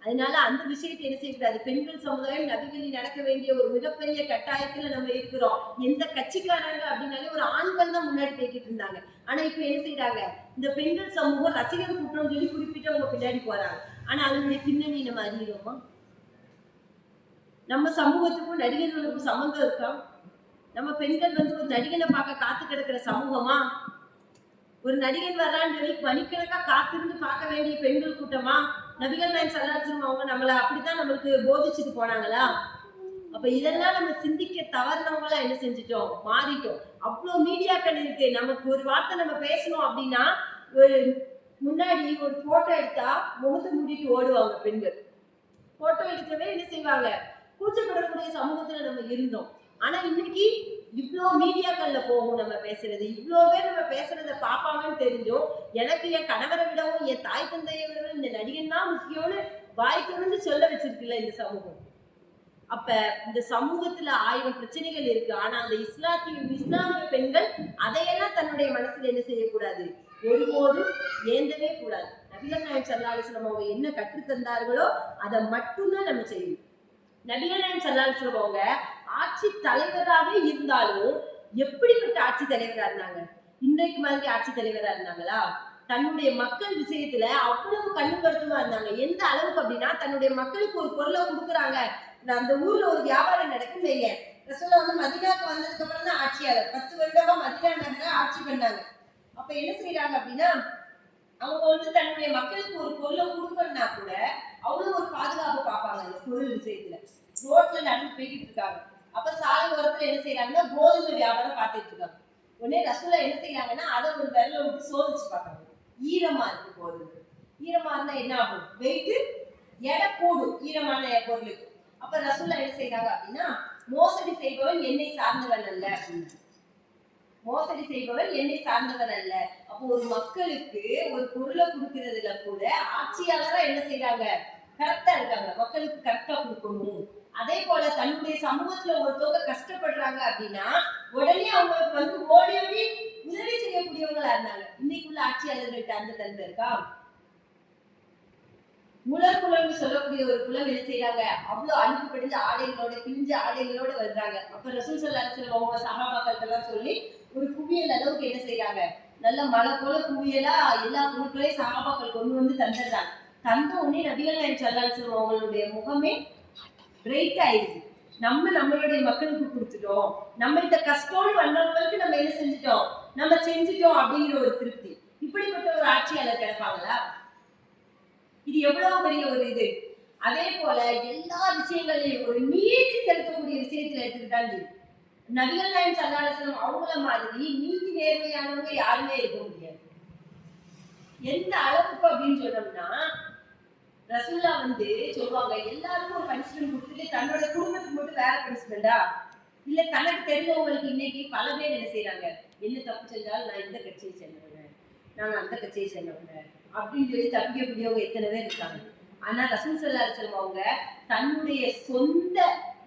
அதனால அந்த விஷயத்தை என்ன செய்யக்கூடாது. பெண்கள் சமுதாயம் நபிகளில் நடக்க வேண்டிய ஒரு மிகப்பெரிய கட்டாயத்துல நம்ம இருக்கிறோம். எந்த கட்சிக்காரங்க அப்படின்னாலே ஒரு ஆண்கள் தான் முன்னாடி போய்கிட்டு இருந்தாங்க. ஆனா இப்ப என்ன செய்யறாங்க, இந்த பெண்கள் சமூகம் ரசிகர் கூட்டம் சொல்லி குறிப்பிட்டவங்க பின்னாடி போறாங்க. ஆனா அதனுடைய பின்னணி நம்ம அறிகிறோமா? நம்ம சமூகத்துக்கும் நடிகர்களுக்கும் சம்பந்தம் இருக்கா? நம்ம பெண்கள் வந்து ஒரு நடிகனை பார்க்க காத்து கிடக்கிற சமூகமா? ஒரு நடிகன் வர்றான்னு சொல்லி மணிக்கணக்கா காத்திருந்து பார்க்க வேண்டிய பெண்கள் கூட்டமா? நபிகள் நாயகம் ஸல்லல்லாஹு அலைஹி வஸல்லம் அவங்க நம்மள அப்படித்தான் நம்மளுக்கு போதிச்சுட்டு போனாங்களா? அப்ப இதெல்லாம் நம்ம சிந்திக்க தவறுனவங்களா என்ன செஞ்சுட்டோம், மாறிட்டோம். அவ்வளவு மீடியாக்கள் இருக்கு. நமக்கு ஒரு வார்த்தை நம்ம பேசணும் அப்படின்னா ஒரு முன்னாடி ஒரு போட்டோ எடுத்தா முகத்தை மூடிட்டு ஓடுவாங்க பெண்கள். போட்டோ எடுக்கவே என்ன செய்வாங்க, கூச்சப்படக்கூடிய சமூகத்துல நம்ம இருந்தோம். ஆனா இன்னைக்கு இவ்வளோ மீடியாக்கள்ல போகும் நம்ம பேசுறது, இவ்வளோ பேர் நம்ம பேசுறத பாப்பாங்கன்னு தெரிஞ்சோம். எனக்கு என் கணவரை விடவும் என் தாய் தந்தையை விடவும் இந்த நடிகன் தான் முக்கியம்னு வாய்க்கு சொல்ல வச்சிருக்குல்ல இந்த சமூகம். அப்ப இந்த சமூகத்துல 1000 பிரச்சனைகள் இருக்கு. ஆனா அந்த இஸ்லாமிய பெண்கள் அதையெல்லாம் தன்னுடைய மனசுல என்ன செய்யக்கூடாது, ஒருபோதும் ஏந்தவே கூடாது. நபிகள் நாயகம் ஸல்லல்லாஹு அலைஹி வஸல்லம் அவங்க என்ன கற்றுத் தந்தார்களோ அதை மட்டும்தான் நம்ம செய்யணும். நபிகள் நாயகம் ஸல்லல்லாஹு அலைஹி வஸல்லம் அவங்க ஆட்சி தலைவராகவே இருந்தாலும் எப்படிப்பட்ட ஆட்சி தலைவரா இருந்தாங்க? இன்றைக்கு மாதிரி ஆட்சி தலைவரா இருந்தாங்களா? தன்னுடைய மக்கள் விஷயத்துல அவ்வளவு கண்ணு கருத்துமா இருந்தாங்க. எந்த அளவுக்கு அப்படின்னா, தன்னுடைய மக்களுக்கு ஒரு பொருளை கொடுக்குறாங்க, அந்த ஊர்ல ஒரு வியாபாரம் நடக்கும் வைங்க, ரசூலுல்லாஹ் வந்து மதீனாவுக்கு வந்ததுக்கு அப்புறம் தான் ஆட்சியாளர். 10 வருடமா மதீனா நகரை ஆட்சி பண்ணாங்க. அப்ப என்ன செய்யறாங்க அப்படின்னா, அவங்க வந்து தன்னுடைய மக்களுக்கு ஒரு பொருளை கொடுக்கணும்னா கூட அவ்வளவு ஒரு பாதுகாப்பு பார்ப்பாங்க அந்த பொருள் விஷயத்துல. ரோட்ல நடந்து போய்கிட்டு இருக்காங்க, அப்ப சாலை ஓரத்துல என்ன செய்யறாங்கன்னா கோதுமை வியாபாரம் பார்த்துட்டு இருக்காங்க. உடனே ரசூலா என்ன செய்யறாங்கன்னா அதை ஒரு விரல விட்டு சோதிச்சு பார்க்காங்க. ஈரமா இருக்கு கோதுமை, ஈரமா இருந்தா என்ன ஆகும், வெயிட் எடை கூடும் ஈரமான பொருளுக்கு. அப்ப ரசூலா என்ன செய்யறாங்க அப்படின்னா, மோசடி செய்பவன் என்னை சார்ந்தவன் அல்ல அப்படின்னு. மோசடி செய்பவன் என்னை சார்ந்தவன் அல்ல. அப்போ ஒரு மக்களுக்கு ஒரு பொருளை கொடுக்கறதுல கூட ஆட்சியாளரா என்ன செய்யறாங்க, கரெக்டா இருக்காங்க, மக்களுக்கு கரெக்டா கொடுக்கணும். அதே போல தன்னுடைய சமூகத்துல ஒருத்தவங்க கஷ்டப்படுறாங்க அப்படின்னா உடனே அவங்களுக்கு வந்து ஓடி ஓடி உதவி செய்யக்கூடியவங்களா இருந்தாங்க. இன்னைக்குள்ள ஆட்சியாளர்கள்ட்ட அந்த தன்மை இருக்கா? முலர் குலம்னு சொல்லக்கூடிய ஒரு குலம் என்ன செய்யறாங்க, அவ்வளவு அழுக்கு படிஞ்ச ஆடைகளோட கிழிஞ்ச ஆடைகளோட வருறாங்க. அப்ப ரசூல் ஸல்லல்லாஹு அலைஹி வஸல்லம் அவங்க சஹாபாக்களுக்கெல்லாம் சொல்லி ஒரு குவியல் அளவுக்கு என்ன செய்யறாங்க, நல்ல மழை போல குவியலா எல்லா பொருட்களையும் சஹாபாக்கள் கொண்டு வந்து தந்துடுறாங்க. தந்த உடனே நபிகள் நாயகம் ஸல்லல்லாஹு அலைஹி வஸல்லம் அவங்களுடைய முகமே பிரைட் ஆயிடுச்சு. நம்மளுடைய மக்களுக்கு கொடுத்துட்டோம், நம்ம இந்த கஷ்டம்னு வந்தவங்களுக்கு நம்ம என்ன செஞ்சுட்டோம், நம்ம செஞ்சுட்டோம் அப்படிங்கிற ஒரு திருப்தி. இப்படிப்பட்ட ஒரு ஆட்சியாளர் கிடைப்பாங்களா? இது எவ்வளவு பெரிய ஒரு இது. அதே போல எல்லா விஷயங்களையும் ஒரு நீதி செலுத்தக்கூடிய விஷயத்துல எடுத்துக்கிட்டாங்க. நபிகள் நாயகம் ஸல்லல்லாஹு அலைஹி வஸல்லம் அவங்கள மாதிரி நீதி நேர்மையானவங்க யாருமே இருக்க முடியாது. எந்த அளவுக்கு அப்படின்னு சொன்னோம்னா, ரசூலா வந்து சொல்லுவாங்க, எல்லாருக்கும் ஒரு பனிஷ்மெண்ட் கொடுத்துட்டு தன்னோட குடும்பத்துக்கு மட்டும் வேற பனிஷ்மெண்டா இல்ல, தனக்கு தெரிஞ்சவங்களுக்கு இன்னைக்கு பல பேர் என்ன செய்யறாங்க, என்ன தப்பு செஞ்சாலும் நான் இந்த கட்சியை சேர்ந்தவங்க, நான் அந்த கட்சியை சேர்ந்தவங்க அப்படின்னு சொல்லி தப்பிக்கக்கூடியவங்க எத்தனை பேர் இருக்காங்க. ஆனா ரசூல் ஸல்லல்லாஹு அலைஹி வஸல்லம் அவங்க தன்னுடைய சொந்த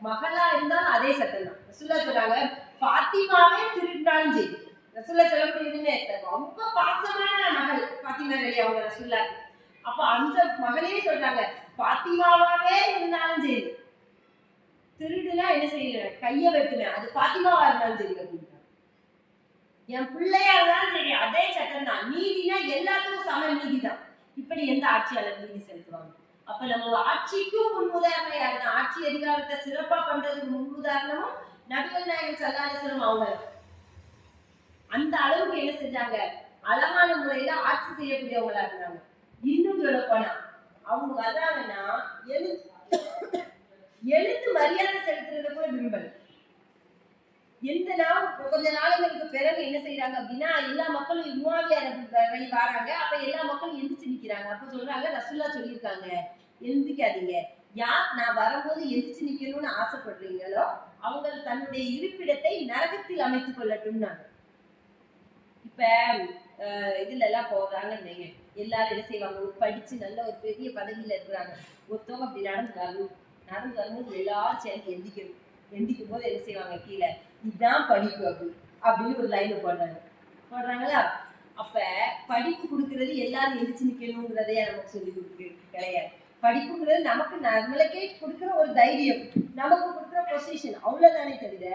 மகளா இருந்தாலும் அதே சட்டம் தான். ரசூலா சொல்றாங்க, ஃபாத்திமாவே திருடினாலும் சரி. ரசூலா சொல்லக்கூடியதுன்னு ரொம்ப பாசமான மகள் ஃபாத்திமா ரலி அவங்க ரசூலா. அப்ப அந்த மகளே சொல்றாங்க, ஃபாத்திமாவே இருந்தாலும் சரி திருடுனா என்ன செய்யணும், கைய வெட்டுவேன், அது ஃபாத்திமாவா இருந்தாலும் சரி அப்படின்னு. என் பிள்ளையா இருந்தாலும் சரி அதே சட்டம் தான். நீதினா எல்லாத்துக்கும் சம நீதி தான். இப்படி எந்த ஆட்சியாளர் நீதி செலுத்துவாங்க? அப்ப நம்ம ஆட்சிக்கும் முன்னுதாரணம் யாருன்னா, ஆட்சி அதிகாரத்தை சிறப்பா பண்றதுக்கு முன்னுதாரணமும் நபிகள் நாயகம் ஸல்லல்லாஹு அலைஹி வஸல்லம் அவங்க. அந்த அளவுக்கு என்ன செஞ்சாங்க, அழகான முறையில ஆட்சி செய்யக்கூடியவங்களா இருந்தாங்க. இன்னும் சொல்ல போனா அவங்க வர்றாங்கன்னா எழுத்து மரியாதை செலுத்துறத கூட விரும்பல. எந்த நாள் கொஞ்ச நாளுங்களுக்கு பிறகு என்ன செய்யறாங்க அப்படின்னா, எல்லா மக்களும் முஆவியா வழி வராங்க. அப்ப எல்லா மக்களும் எந்திரிச்சு நிக்கிறாங்க. அப்ப சொல்றாங்க, ரசூலா சொல்லியிருக்காங்க, எந்திரிக்காதீங்க, யார் நான் வரும்போது எந்திரிச்சு நிக்கணும்னு ஆசைப்படுறீங்களோ அவங்க தன்னுடைய இருப்பிடத்தை நரகத்தில் அமைத்துக் கொள்ளட்டும்னாங்க. இப்ப இதுல எல்லாம் போடுறாங்கன்னு வைங்க, எல்லாரும் என்ன செய்வாங்க, ஒரு படிச்சு நல்ல ஒரு பெரிய பதவியில இருக்கிறாங்க, ஒருத்தவங்க அப்படி நடந்து வரும்போது எல்லாரும் சேர்ந்து எந்திக்கணும். எந்திக்கும் போது என்ன செய்வாங்க, கீழே இதுதான் படிப்பு அப்படின்னு ஒரு லைன் போடுறாங்களா? அப்ப படிப்பு கொடுக்கறது எல்லாரும் எந்திரிச்சு நிக்கணுங்கிறதையே நமக்கு சொல்லி கொடுக்கு கிடையாது. படிப்புங்கிறது நமக்கு நம்மளுக்கே கொடுக்குற ஒரு தைரியம், நமக்கு கொடுக்குற பொசிஷன், அவ்வளவுதானே தவிர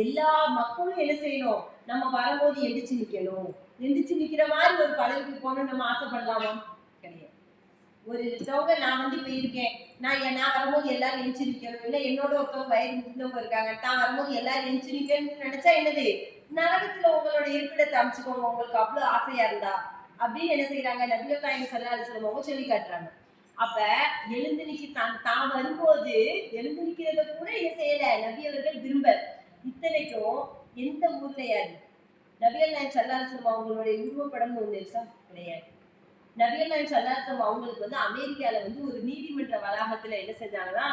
எல்லா மக்களும் என்ன செய்யணும், நம்ம வரும்போது எந்திரிச்சு நிக்கணும், எந்திரிச்சு நிக்கிற மாதிரி ஒரு பதவிக்கு போகணும் நம்ம ஆசைப்படலாமா? கிடையாது. ஒரு தவங்க நான் வந்து இப்ப இருக்கேன், நான் வரும்போது எல்லாரும் எந்திரிச்சு நிக்கணும், இல்ல என்னோட ஒருத்தவங்க வயது முடிந்தவங்க இருக்காங்க, தான் வரும்போது எல்லாரும் எந்திரிச்சு நிக்கணும்னு நினைச்சா என்னது, நரகத்துல உங்களோட இருப்பிடத்தை அமைச்சுக்கோங்க உங்களுக்கு அவ்வளவு ஆசையா இருந்தா அப்படின்னு என்ன செய்யறாங்க, நபிகள் நாயகம் ஸல்லல்லாஹு அலைஹி வஸல்லம் சொல்லி காட்டுறாங்க. அப்ப எழுந்து நிக்க தான் வரும்போது எழுந்து நிக்கிறத கூட என்ன செய்யல நபி அவர்கள் விரும்ப. இத்தனைக்கும் எந்த ஊர்லயாது நபிகள் நாயகம் ஸல்லல்லாஹு அலைஹி வஸல்லம் அவங்களுடைய உருவப்படம் ஒண்ணு இருக்கா? கிடையாது. நபிகள் நாயகம் ஸல்லல்லாஹு அலைஹி வஸல்லம் அவங்களுக்கு வந்து அமெரிக்கால வந்து ஒரு நீதிமன்ற வளாகத்துல என்ன செஞ்சாங்கன்னா,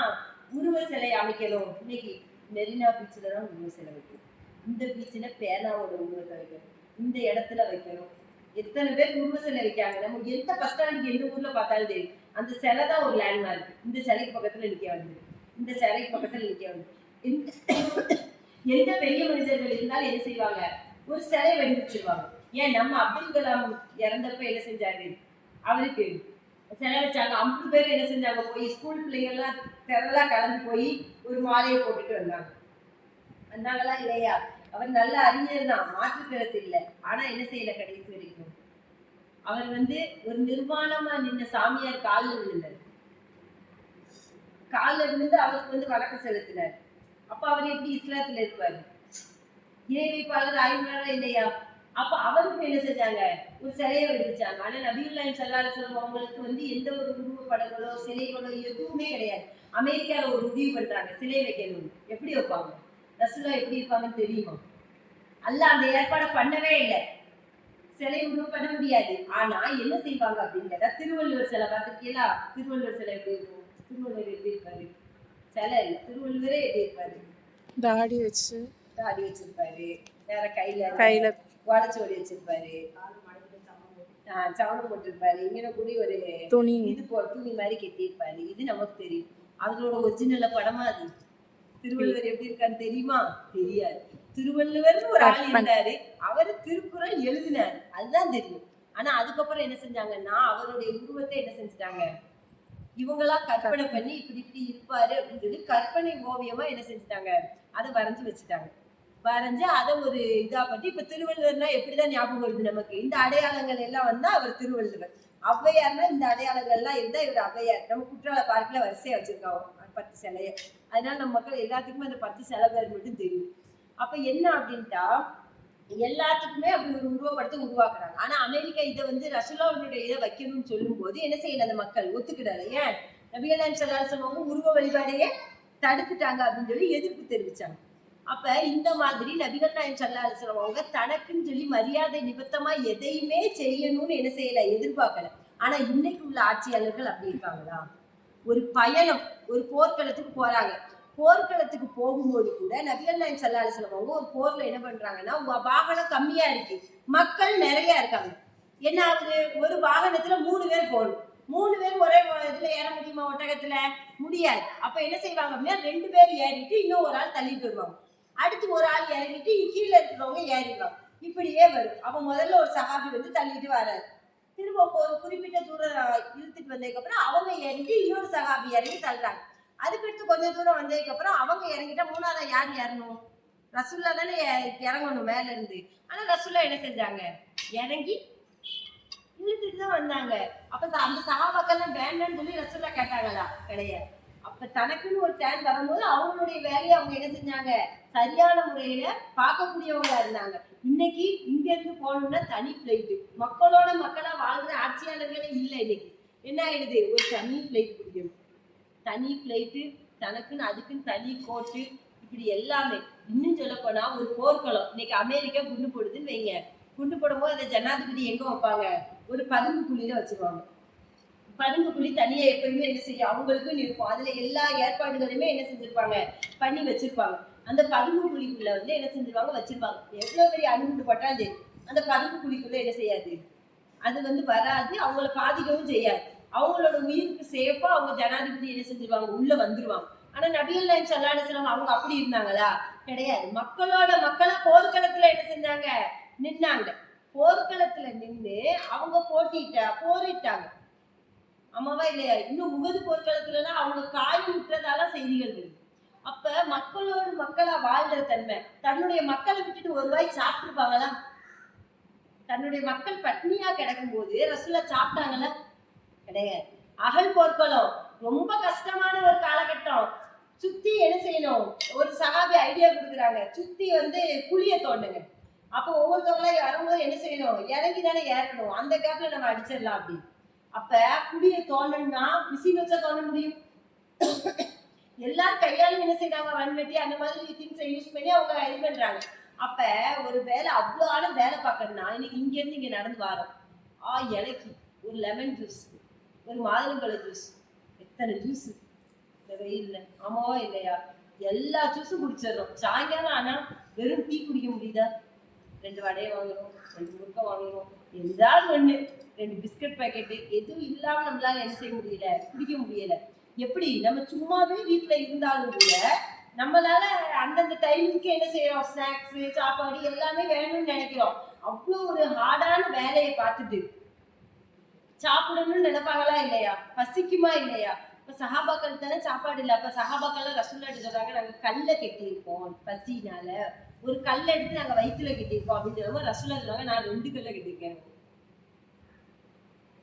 உருவ சிலை அமைக்கணும். இன்னைக்கு மெரினா பீச்ல தான் உருவ சிலை வைக்கணும், இந்த பீச்ல பேனாவோட உருவத்தை வைக்கணும், இந்த இடத்துல வைக்கணும். எத்தனை பேர் உருவ சிலை வைக்காங்க. நம்ம எந்த பஸ் ஸ்டாண்டுக்கு எந்த ஊர்ல பார்த்தாலும் தெரியும், அந்த சிலை தான் ஒரு லேண்ட்மார்க். இந்த சிலைக்கு பக்கத்துல நிக்க வந்து, இந்த சிலைக்கு பக்கத்துல நிக்க வந்து எந்த பெரிய மனிதர்கள் இருந்தாலும் என்ன செய்வாங்க, ஒரு சிலை வடிவச்சிருவாங்க. ஏன் நம்ம அப்துல் கலாம் இறந்தப்ப என்ன செஞ்சாரு, அவருக்கு சிலை வச்சாங்க. 50 பேர் என்ன செஞ்சாங்க, போய் ஸ்கூல் பிள்ளைங்க எல்லாம் திரளா கலந்து போய் ஒரு மாலையை போட்டுட்டு வந்தாங்களா இல்லையா? அவர் நல்ல அறிஞர் தான், மாற்று கருத்து இல்லை. ஆனா என்ன செய்யல, கடைசி வரைக்கும் அவர் வந்து ஒரு நிர்வாணமா நின்ன சாமியார் காலில் விழுந்தார். காலில் விழுந்து அவருக்கு வந்து வணக்கம் செலுத்தினார். அப்ப அவர் எப்படி இஸ்லாத்துல இருப்பாரு? இணை வைப்பாளர் ஆய்வாளர் இல்லையா? அப்ப அவருக்கு என்ன செஞ்சாங்க, ஒரு சிலையை வடிச்சாங்க. ஆனா நபிகள் நாயகம் ஸல்லல்லாஹு அலைஹி வஸல்லம் அவங்களுக்கு வந்து எந்த ஒரு உருவப்படங்களோ சிலைகளோ எதுவுமே கிடையாது. அமெரிக்கால ஒரு முடிவு பண்றாங்க சிலை வைக்கணும். எப்படி வைப்பாங்க? ரசூலா எப்படி இருப்பாங்கன்னு தெரியுமா? அல்லாஹ் அந்த ஏற்பாடை பண்ணவே இல்லை. சிலை உருவம் பண்ண முடியாது. ஆனா என்ன செய்வாங்க அப்படின்னு கேட்டா, திருவள்ளுவர் சிலை பார்த்திருக்கீங்களா? திருவள்ளுவர் சிலை எப்படி இருக்கும்? திருவள்ளுவர் எப்படி இருப்பாரு? சிலை இல்ல, திருவள்ளுவரே எப்படி இருப்பாரு? தாடி வச்சு தாடி வச்சிருப்பாரு, வேற கையில ஓலைச்சுவடி வச்சிருப்பாரு, சவணம் போட்டிருப்பாரு, இங்கே கூடி ஒரு துணி துணி மாதிரி கட்டியிருப்பாரு. இது நமக்கு தெரியும். அவரோட ஒரிஜினல படமா அது? திருவள்ளுவர் எப்படி இருக்கான்னு தெரியுமா? தெரியாது. திருவள்ளுவர் ஒரு ஆள் இருந்தாரு, அவரு திருக்குறள் எழுதினாரு, அதுதான் தெரியும். ஆனா அதுக்கப்புறம் என்ன செஞ்சாங்கன்னா அவருடைய உருவத்தை என்ன செஞ்சுட்டாங்க, இவங்களா கற்பனை பண்ணி இப்படி இப்படி இருப்பாரு அப்படின்னு சொல்லி கற்பனை ஓவியமா என்ன செஞ்சுட்டாங்க, அதை வரைஞ்சு வச்சுட்டாங்க. வரைஞ்சு அதை ஒரு இதா பண்ணி இப்ப திருவள்ளுவர்னா எப்படிதான் ஞாபகம் வருது நமக்கு, இந்த அடையாளங்கள் எல்லாம் வந்தா அவர் திருவள்ளுவர். ஔவையார்னா இந்த அடையாளங்கள் எல்லாம் இருந்தா இவர் ஔவையார். நம்ம குற்றால பார்க்கல வரிசையா வச்சிருக்கோம் 10 சிலைய. அதனால நம்ம மக்கள் எல்லாத்துக்குமே அந்த 10 சிலை பேர் மட்டும் தெரியும். அப்ப என்ன அப்படின்ட்டா எல்லாத்துக்குமே அப்படி ஒரு உருவப்படத்தை உருவாக்குறாங்க. ஆனா அமெரிக்கா இதை வந்து ரசூலுல்லாஹ்வுடைய இதை வைக்கணும்னு சொல்லும் போது என்ன செய்யல, அந்த மக்கள் ஒத்துக்கிடல. ஏன்? நபிகள் நாயகம் ஸல்லல்லாஹு அலைஹி வஸல்லம் உருவ வழிபாடையே தடுத்துட்டாங்க அப்படின்னு சொல்லி எதிர்ப்பு தெரிவிச்சாங்க. அப்ப இந்த மாதிரி நபிகள் நாயகம் ஸல்லல்லாஹு அலைஹி வஸல்லம் அவங்க தனக்குன்னு சொல்லி மரியாதை நிமித்தமா எதையுமே செய்யணும்னு என்ன செய்யல, எதிர்பார்க்கல. ஆனா இன்னைக்கு உள்ள ஆட்சியாளர்கள் அப்படி இருக்காங்களா? ஒரு பயணம், ஒரு போர்க்களத்துக்கு போறாங்க. போர்க்களத்துக்கு போகும்போது கூட நபிகள் நாயகம் ஸல்லல்லாஹு அலைஹி வஸல்லம் அவங்க ஒரு போர்ல என்ன பண்றாங்கன்னா, வாகனம் கம்மியா இருக்கு, மக்கள் நிறைய இருக்காங்க. என்ன ஆகுது, ஒரு வாகனத்துல 3 பேர் போகணும். 3 பேர் ஒரே இதுல ஏற முடியுமா? ஒட்டகத்துல முடியாது. அப்ப என்ன செய்வாங்க அப்படின்னா 2 பேர் ஏறிட்டு இன்னும் ஒரு ஆள் தள்ளிட்டு வருவாங்க. அடுத்து ஒரு ஆள் இறங்கிட்டு கீழே இருக்கிறவங்க ஏறிடுவாங்க. இப்படியே வரும். அப்ப முதல்ல ஒரு சஹாபி வந்து தள்ளிட்டு வராரு. திரும்ப ஒரு குறிப்பிட்ட தூரம் இழுத்துட்டு வந்ததுக்கு அப்புறம் அவங்க இறங்கி இன்னொரு சஹாபி இறங்கி தள்ளுறாங்க. அதுக்கடுத்து கொஞ்சம் தூரம் வந்ததுக்கு அப்புறம் அவங்க இறங்கிட்டா மூணாவது யார் இறங்கணும்? ரசூல்லா தானே இறங்கணும் மேல இருந்து. ஆனா ரசூல்லா என்ன செஞ்சாங்க, இறங்கி இழுத்துட்டு தான் வந்தாங்க. அப்ப அந்த சஹாபாக்கெல்லாம் வேண்டாம்னு சொல்லி ரசூல்லா கேட்டாங்களா? கிடையாது. அப்ப தனக்குன்னு ஒரு டைம் வரும்போது அவங்களுடைய வேலையை அவங்க என்ன செஞ்சாங்க, சரியான முறையில பார்க்கக்கூடியவங்களா இருந்தாங்க. இன்னைக்கு இங்க இருந்து போகணும்னா தனி பிளைட், மக்களோட மக்களா வாழ்ற ஆட்சியாளர்களே இல்லை. இன்னைக்கு என்ன ஆயிடுது, ஒரு தனி பிளைட் பிடிக்கணும், தனி பிளைட்டு, தனக்குன்னு அதுக்குன்னு தனி கோட்டு, இப்படி எல்லாமே. இன்னும் சொல்ல போனா ஒரு போர்க்களம், இன்னைக்கு அமெரிக்கா குண்டு போடுதுன்னு வைங்க, குண்டு போடும்போது அந்த ஜனாதிபதி எங்க வைப்பாங்க, ஒரு பதுங்கு குழியில வச்சிருவாங்க. பதுங்கு குழி தனியா எப்பயுமே என்ன செய்யும், அவங்களுக்குன்னு இருக்கும். அதுல எல்லா ஏற்பாடுகளுமே என்ன செஞ்சிருப்பாங்க, பண்ணி வச்சிருப்பாங்க. அந்த பதுங்கு குழிக்குள்ள வந்து என்ன செஞ்சிருவாங்க, வச்சிருப்பாங்க. எவ்வளவு பெரிய அணுகுண்டு போட்டாலும் சரி அந்த பதுங்கு குழிக்குள்ள என்ன செய்யாது, அது வந்து வராது, அவங்கள பாதிக்கவும் செய்யாது. அவங்களோட உயிருக்கு சேஃபா அவங்க ஜனாதிபதி என்ன செஞ்சிருவாங்க, உள்ள வந்துருவாங்க. ஆனா நபிகள் நாயகம் ஸல்லல்லாஹு அலைஹி வஸல்லம் அவங்க அப்படி இருந்தாங்களா? கிடையாது. மக்களோட மக்களா போர்க்களத்துல என்ன செஞ்சாங்க, நின்னாங்க. போர்க்களத்துல நின்று அவங்க போரிட்டாங்க. ஆமாவா இல்லையா? இன்னும் உகது போர்க்களத்துலலாம் அவங்க காயம் விட்டுறதால செய்திகள் இருக்கு. அப்ப மக்களோடு மக்களா வாழ்ற தன்மை, தன்னுடைய மக்களை விட்டுட்டு ஒரு வாய் சாப்பிட்டுருப்பாங்களா? தன்னுடைய மக்கள் பட்னியா கிடக்கும் போது ரசூலா சாப்பிட்டாங்களா? கிடையாது. அகல் போர்க்களம் ரொம்ப கஷ்டமான ஒரு காலகட்டம். சுத்தி என்ன செய்யணும், ஒரு சஹாபி ஐடியா கொடுக்குறாங்க, சுத்தி வந்து குழிய தோண்டுங்க. அப்ப ஒவ்வொருத்தவங்களா வரும்போது என்ன செய்யணும், இறங்கி தானே ஏறணும், அந்த கேப்ல நம்ம அடிச்சிடலாம் அப்படின்னு. அப்ப குழிய தோண்டணும்னா மிஷின் வச்சா தோண்ட முடியும்? எல்லாரும் கையாலும் என்ன செய்யறாங்க, வன்வெட்டி அந்த மாதிரி திங்ஸை யூஸ் பண்ணி அவங்க இது பண்றாங்க. அப்ப ஒரு வேலை அவ்வளோ ஆளும் வேலை பார்க்கணும்னா இன்னைக்கு இங்க இருந்து இங்க நடந்து வரோம். எனக்கு ஒரு லெமன் ஜூஸ், ஒரு மாதுளம்பழ ஜூஸ், எத்தனை ஜூஸ் இந்த வெயில்ல, ஆமாவா இல்லையா? எல்லா ஜூஸும் குடிச்சிடறோம். சாயங்காலம் ஆனா வெறும் டீ குடிக்க முடியுதா? 2 வடையை வாங்குறோம், 2 முறுக்கை வாங்குறோம், ஏதாவது ஒண்ணு, 2 பிஸ்கட் பேக்கெட்டு, எதுவும் இல்லாம நம்மளால என்ன செய்ய முடியல, குடிக்க முடியல. எப்படி நம்ம சும்மாவே வீட்டுல இருந்தாலும் கூட நம்மளால அந்தந்த டைமுக்கு என்ன செய்யறோம், ஸ்நாக்ஸ் சாப்பாடு எல்லாமே வேணும்னு நினைக்கிறோம். அவ்வளோ ஒரு ஹார்டான வேலையை பார்த்துட்டு சாப்பிடணும்னு நினைப்பாங்களா இல்லையா? பசிக்குமா இல்லையா? இப்ப சஹாபாக்கள் தானே சாப்பாடு இல்லை. அப்ப சஹாபாக்கள் ரசூலுல்லாஹ் சொல்றாங்க, நாங்க கல்லை கட்டியிருக்கோம் பசினால, ஒரு கல்லை எடுத்து நாங்க வயிற்றுல கட்டியிருக்கோம் அப்படின்னு சொல்லும்போது ரசூலுல்லாஹ் சொல்றாங்க, நான் 2 கல்லை கட்டியிருக்கேன்.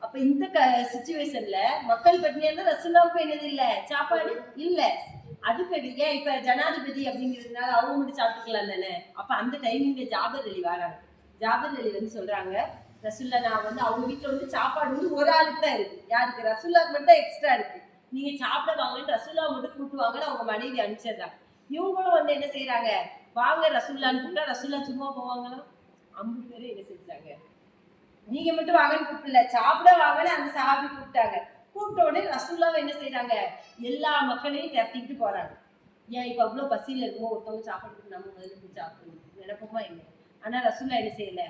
அப்ப இந்த சிச்சுவேஷன்ல மக்கள் பட்டினியா இருந்தா ரசூலுல்லாஹ்வுக்கு என்னது இல்ல, சாப்பாடு இல்ல. அதுக்கடி ஏன் இப்ப ஜனாதிபதி அப்படிங்கிறதுனால அவங்க மட்டும் சாப்பிட்டுக்கலாம் தானே. அப்ப அந்த டைமிங்ல ஜாபர் அலி வராங்க. ஜாபர் அலி வந்து சொல்றாங்க, ரசூல்லா நான் வந்து அவங்க வீட்டுல வந்து சாப்பாடு வந்து ஒரு ஆளுக்கு தான் இருக்கு. யாருக்கு? ரசூல்லாக்கு மட்டும் எக்ஸ்ட்ரா இருக்கு. நீங்க சாப்பிட வாங்கன்னு ரசூல்லா மட்டும் கூட்டுவாங்கன்னு அவங்க மனைவி அனுப்பிச்சிடுறாங்க. இவங்களும் வந்து என்ன செய்யறாங்க, வாங்க ரசூல்லான்னு கூப்பிட்டா ரசூல்லா சும்மா போவாங்களா? 50 பேரும் என்ன செஞ்சாங்க, நீங்க மட்டும் வாங்கன்னு கூப்பிடல, சாப்பிட வாங்கன்னு அந்த சஹாபி கூப்பிட்டாங்க. கூப்பிட்ட உடனே ரசூல்லாவை என்ன செய்யறாங்க, எல்லா மக்களையும் திரட்டிட்டு போறாங்க. ஏன் இப்ப அவ்வளவு பசியில இருக்குமோ ஒருத்தவங்க சாப்பிட்டு நம்ம முதல்ல போய் சாப்பிடணும் நினைப்போமா இல்லை? ஆனா ரசூல்லா என்ன செய்யல,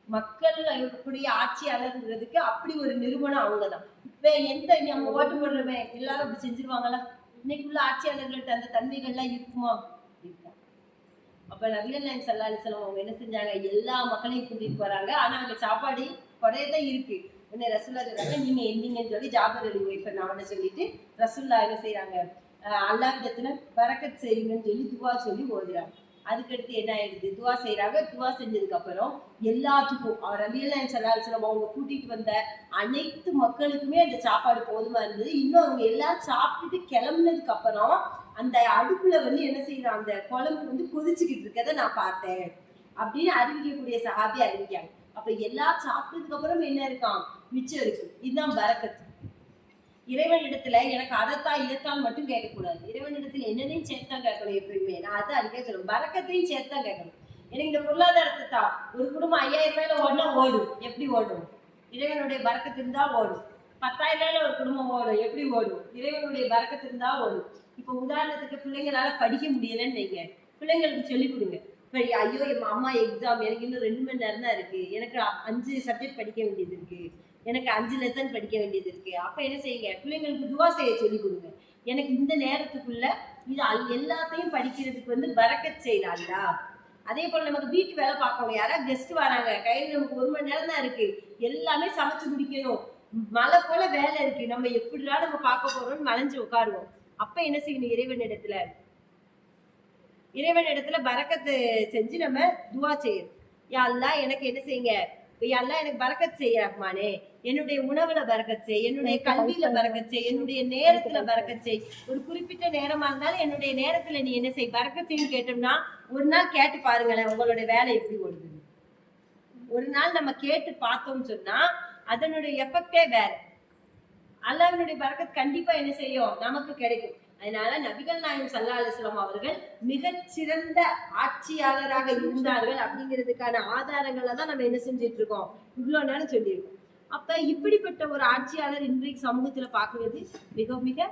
மக்கள் இருக்கக்கூடிய ஆட்சியாளர்ங்கிறதுக்கு அப்படி ஒரு நிறுவனம் அவங்கதான். இப்ப எந்த நம்ம ஓட்டு போடுறவன் எல்லாரும் அப்படி செஞ்சிருவாங்களா? இன்னைக்குள்ள ஆட்சியாளர்கள்ட்ட அந்த தன்மைகள்லாம் இருக்குமா? இருக்கா? அப்ப நபிகள் நாயகம் ஸல்லல்லாஹு அலைஹி வஸல்லம் அவங்க என்ன செஞ்சாங்க, எல்லா மக்களையும் கூட்டிட்டு போறாங்க. ஆனா அங்க சாப்பாடு குறையதான் இருக்கு. உடனே ரசூல்லா சொல்றாங்க, நீங்க எந்தீங்கன்னு சொல்லி ஜாபர் அலி ஒய்ஃபை நான் சொல்லிட்டு ரசூல்லா என்ன செய்யறாங்க, அல்லாஹ்விடத்துல பரக்கத் செய்யுங்கன்னு சொல்லி துவா சொல்லி ஓதுறாங்க. அதுக்கடுத்து என்ன ஆயிடுது, துவா செய்யறாங்க. துவா செஞ்சதுக்கு அப்புறம் எல்லாத்துக்கும் நபிகள் நாயகம் ஸல்லல்லாஹு அலைஹி வஸல்லம் அவங்க கூட்டிட்டு வந்த அனைத்து மக்களுக்குமே அந்த சாப்பாடு போதுமா இருந்தது. இன்னும் அவங்க எல்லாம் சாப்பிட்டுட்டு கிளம்புனதுக்கு அப்புறம் அந்த அடுப்புல வந்து என்ன செய்யறாங்க, அந்த குழம்பு வந்து கொதிச்சுக்கிட்டு இருக்கதை நான் பார்த்தேன் அப்படின்னு அறிவிக்கக்கூடிய சஹாபி அறிவிக்காங்க. அப்ப எல்லாம் சாப்பிட்டதுக்கு அப்புறம் என்ன இருக்கான், மிச்சம் இருக்கு. இதுதான் பரக்கத். இறைவனிடத்துல எனக்கு அதைத்தான் இதைத்தான் மட்டும் கேட்கக்கூடாது. இறைவனிடத்துல என்னதையும் சேர்த்தான் கேட்கணும். எப்பயுமே நான் அதை அடிக்க சொல்லுவேன், பரக்கத்தையும் சேர்த்தான் கேட்கணும். எனக்கு இந்த பொருளாதாரத்தை தான். ஒரு குடும்பம் 5000 ரூபாயில ஓடனா ஓடும். எப்படி ஓடும்? இறைவனுடைய பரக்கத்து இருந்தா ஓடும். 10,000 ரூபாயில ஒரு குடும்பம் ஓடும். எப்படி ஓடும்? இறைவனுடைய பரக்கத்து இருந்தா ஓடும். இப்ப உதாரணத்துக்கு பிள்ளைங்களால படிக்க முடியலன்னு வைங்க, பிள்ளைங்களுக்கு சொல்லிக் கொடுங்க. இப்ப ஐயோ அம்மா எக்ஸாம், எனக்கு இன்னும் 2 மணி நேரம் தான் இருக்கு, எனக்கு 5 சப்ஜெக்ட் படிக்க வேண்டியது இருக்கு, எனக்கு 5 லெசன் படிக்க வேண்டியது இருக்கு. அப்ப என்ன செய்யுங்க, பிள்ளைங்களுக்கு துவா செய்ய சொல்லி கொடுங்க. எனக்கு இந்த நேரத்துக்குள்ள இது எல்லாத்தையும் படிக்கிறதுக்கு வந்து பரக்கத் செய்யலாம்ல. அதே போல நமக்கு வீட்டு வேலை பார்க்கணும், யாராவது கெஸ்ட் வராங்க, கையில் நமக்கு 1 மணி நேரம் தான் இருக்கு, எல்லாமே சமைச்சு முடிக்கணும், மழை போல வேலை இருக்கு, நம்ம எப்படிலாம் நம்ம பார்க்க போறோம்னு மலைஞ்சு உட்காருவோம். அப்ப என்ன செய்யணும், இறைவனிடத்துல பரக்கத்து செஞ்சு நம்ம துவா செய்யணும். யா அல்லாஹ் எனக்கு என்ன செய்யுங்க, யா அல்லாஹ் எனக்கு பரக்கத் செய்ய ரஹ்மானே, என்னுடைய உணவுல பரக்கத் செய், என்னுடைய கல்வியில பரக்கத் செய், என்னுடைய நேரத்துல பரக்கத் செய். ஒரு குறிப்பிட்ட நேரமா இருந்தாலும் என்னுடைய நேரத்துல நீ என்ன செய், பரக்கத் செய்யு கேட்டோம்னா ஒரு நாள் கேட்டு பாருங்களேன், உங்களுடைய வேலை எப்படி ஓடுது. ஒரு நாள் நம்ம கேட்டு பார்த்தோம்னு சொன்னா அதனுடைய எஃபெக்டே வேற. அல்லாஹ்வினுடைய பரக்கத் கண்டிப்பா என்ன செய்யும், நமக்கு கிடைக்கும். அதனால நபிகள் நாயகம் ஸல்லல்லாஹு அலைஹி வஸல்லம் அவர்கள் மிகச்சிறந்த ஆட்சியாளராக இருந்தார்கள் அப்படிங்கிறதுக்கான ஆதாரங்களை தான் நம்ம என்ன செஞ்சுட்டு இருக்கோம், இவ்வளவு நேரம் சொல்லியிருக்கோம். அப்ப இப்படிப்பட்ட ஒரு ஆட்சியாளர் இன்றைக்கு சமூகத்துல பாக்குறது மிக மிக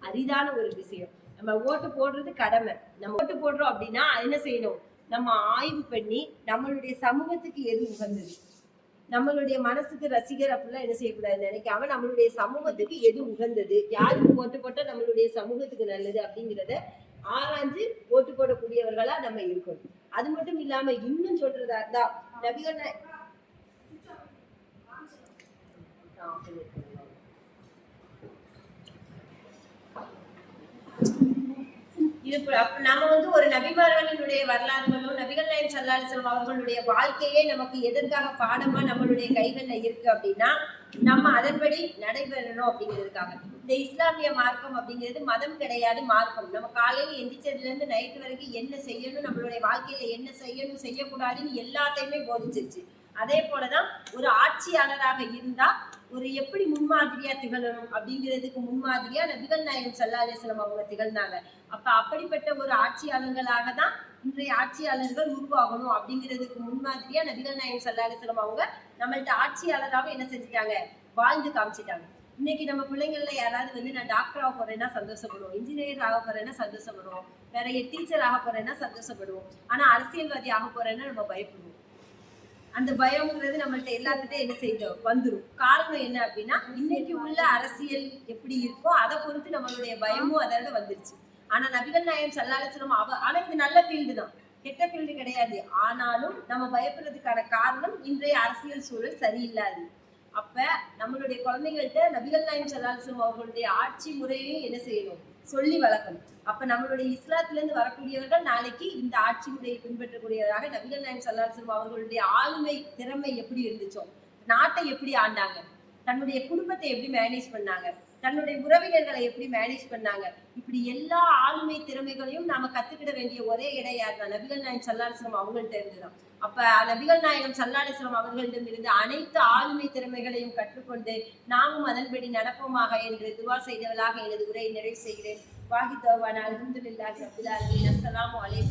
அரிதான ஒரு விஷயம். நம்ம ஓட்டு போடுறது கடமை. நம்ம ஓட்டு போடுறோம் அப்படின்னா என்ன செய்யணும், நம்ம ஆய்வு பண்ணி நம்மளுடைய சமூகத்துக்கு எது உகந்தது, நம்மளுடைய மனசுக்கு ரசிகர் அப்படிலாம் என்ன செய்யக்கூடாது நினைக்காம நம்மளுடைய சமூகத்துக்கு எது உகந்தது, யாருக்கு ஓட்டு போட்டா நம்மளுடைய சமூகத்துக்கு நல்லது அப்படிங்கிறத ஆராய்ஞ்சு ஓட்டு போடக்கூடியவர்களா நம்ம இருக்கணும். அது மட்டும் இல்லாம இன்னும் சொல்றதா இருந்தா நபிகள் இது நம்ம வந்து ஒரு நபிமார்களினுடைய வரலாறுகளும் நபிகள் நாயகம் ஸல்லல்லாஹு அலைஹி வஸல்லம் அவர்களுடைய வாழ்க்கையே நமக்கு எதற்காக பாடமா நம்மளுடைய கைகள்ல இருக்கு அப்படின்னா, நம்ம அதன்படி நடைபெறணும் அப்படிங்கிறதுக்காக. இந்த இஸ்லாமிய மார்க்கம் அப்படிங்கிறது மதம் கிடையாது, மார்க்கம். நம்ம காலையில எந்திரிச்சதுல இருந்து நைட்டு வரைக்கும் என்ன செய்யணும், நம்மளுடைய வாழ்க்கையில என்ன செய்யணும் செய்யக்கூடாதுன்னு எல்லாத்தையுமே போதிச்சிருச்சு. அதே போலதான் ஒரு ஆட்சியாளராக இருந்தா ஒரு எப்படி முன்மாதிரியா திகழணும் அப்படிங்கிறதுக்கு முன்மாதிரியா நபிகள் நாயகம் ஸல்லல்லாஹு அலைஹி வஸல்லம் அவங்க திகழ்ந்தாங்க. அப்ப அப்படிப்பட்ட ஒரு ஆட்சியாளர்களாக தான் இன்றைய ஆட்சியாளர்கள் உருவாகணும் அப்படிங்கிறதுக்கு முன்மாதிரியா நபிகள் நாயகம் ஸல்லல்லாஹு அலைஹி வஸல்லம் அவங்க நம்மள்ட்ட ஆட்சியாளராக என்ன செஞ்சுட்டாங்க, வாழ்ந்து காமிச்சிட்டாங்க. இன்னைக்கு நம்ம பிள்ளைங்கள்ல யாராவது வந்து நான் டாக்டர் ஆக போறேன்னா சந்தோஷப்படுவோம், இன்ஜினியர் ஆக போறேன்னா சந்தோஷப்படுவோம், வேற டீச்சர் ஆக போறேன்னா சந்தோஷப்படுவோம். ஆனா அரசியல்வாதி ஆக போறேன்னா நம்ம பயப்படுவோம். அந்த பயம்ங்கிறது நம்மள்ட்ட எல்லாத்துட்டும் என்ன செய்யுது, வந்துடும். காரணம் என்ன அப்படின்னா இன்னைக்கு உள்ள அரசியல் எப்படி இருக்கோ அதை பொறுத்து நம்மளுடைய பயமும் அதோட வந்துருச்சு. ஆனா நபிகள் நாயகம் ஸல்லல்லாஹு அலைஹி வஸல்லம் ஆனா இது நல்ல ஃபீல்டு தான், கெட்ட ஃபீல்டு கிடையாது. ஆனாலும் நம்ம பயப்படுறதுக்கான காரணம் இன்றைய அரசியல் சூழல் சரியில்லாது. அப்ப நம்மளுடைய குழந்தைகள்கிட்ட நபிகள் நாயகம் ஸல்லல்லாஹு அலைஹி வஸல்லம் அவர்களுடைய ஆட்சி முறையையும் என்ன செய்யணும், சொல்லி வளர்க்கணும். அப்ப நம்மளுடைய இஸ்லாத்துல இருந்து வரக்கூடியவர்கள் நாளைக்கு இந்த ஆட்சி முறையை பின்பற்றக்கூடியவராக நபிகள் நாயகம் ஸல்லல்லாஹு அலைஹி வஸல்லம் அவர்களுடைய ஆளுமை திறமை எப்படி இருந்துச்சோ, நாட்டை எப்படி ஆண்டாங்க, தன்னுடைய குடும்பத்தை எப்படி மேனேஜ் பண்ணாங்க, தன்னுடைய உறவினர்களை எப்படி மேனேஜ் பண்ணாங்க. இப்படி எல்லா ஆளுமை திறமைகளையும் நாம கத்துக்கிட வேண்டிய ஒரே இடம் யாருன்னா நபிகள் நாயகம் ஸல்லல்லாஹு அலைஹி வஸல்லம் அவங்கள்ட்ட இருந்துதான். அப்ப நபிகள் நாயகம் ஸல்லல்லாஹு அலைஹி வஸல்லம் அவர்களிடம் இருந்து அனைத்து ஆளுமை திறமைகளையும் கற்றுக்கொண்டு நாமும் அதன்படி நடப்போமாக என்று துவா செய்தவளாக எனது உரையை நிறைவு செய்கிறேன். வாஹி தவானா அல்ஹம்துலில்லாஹி ரப்பில் ஆலமீன். அஸ்ஸலாமு அலைக்கும்.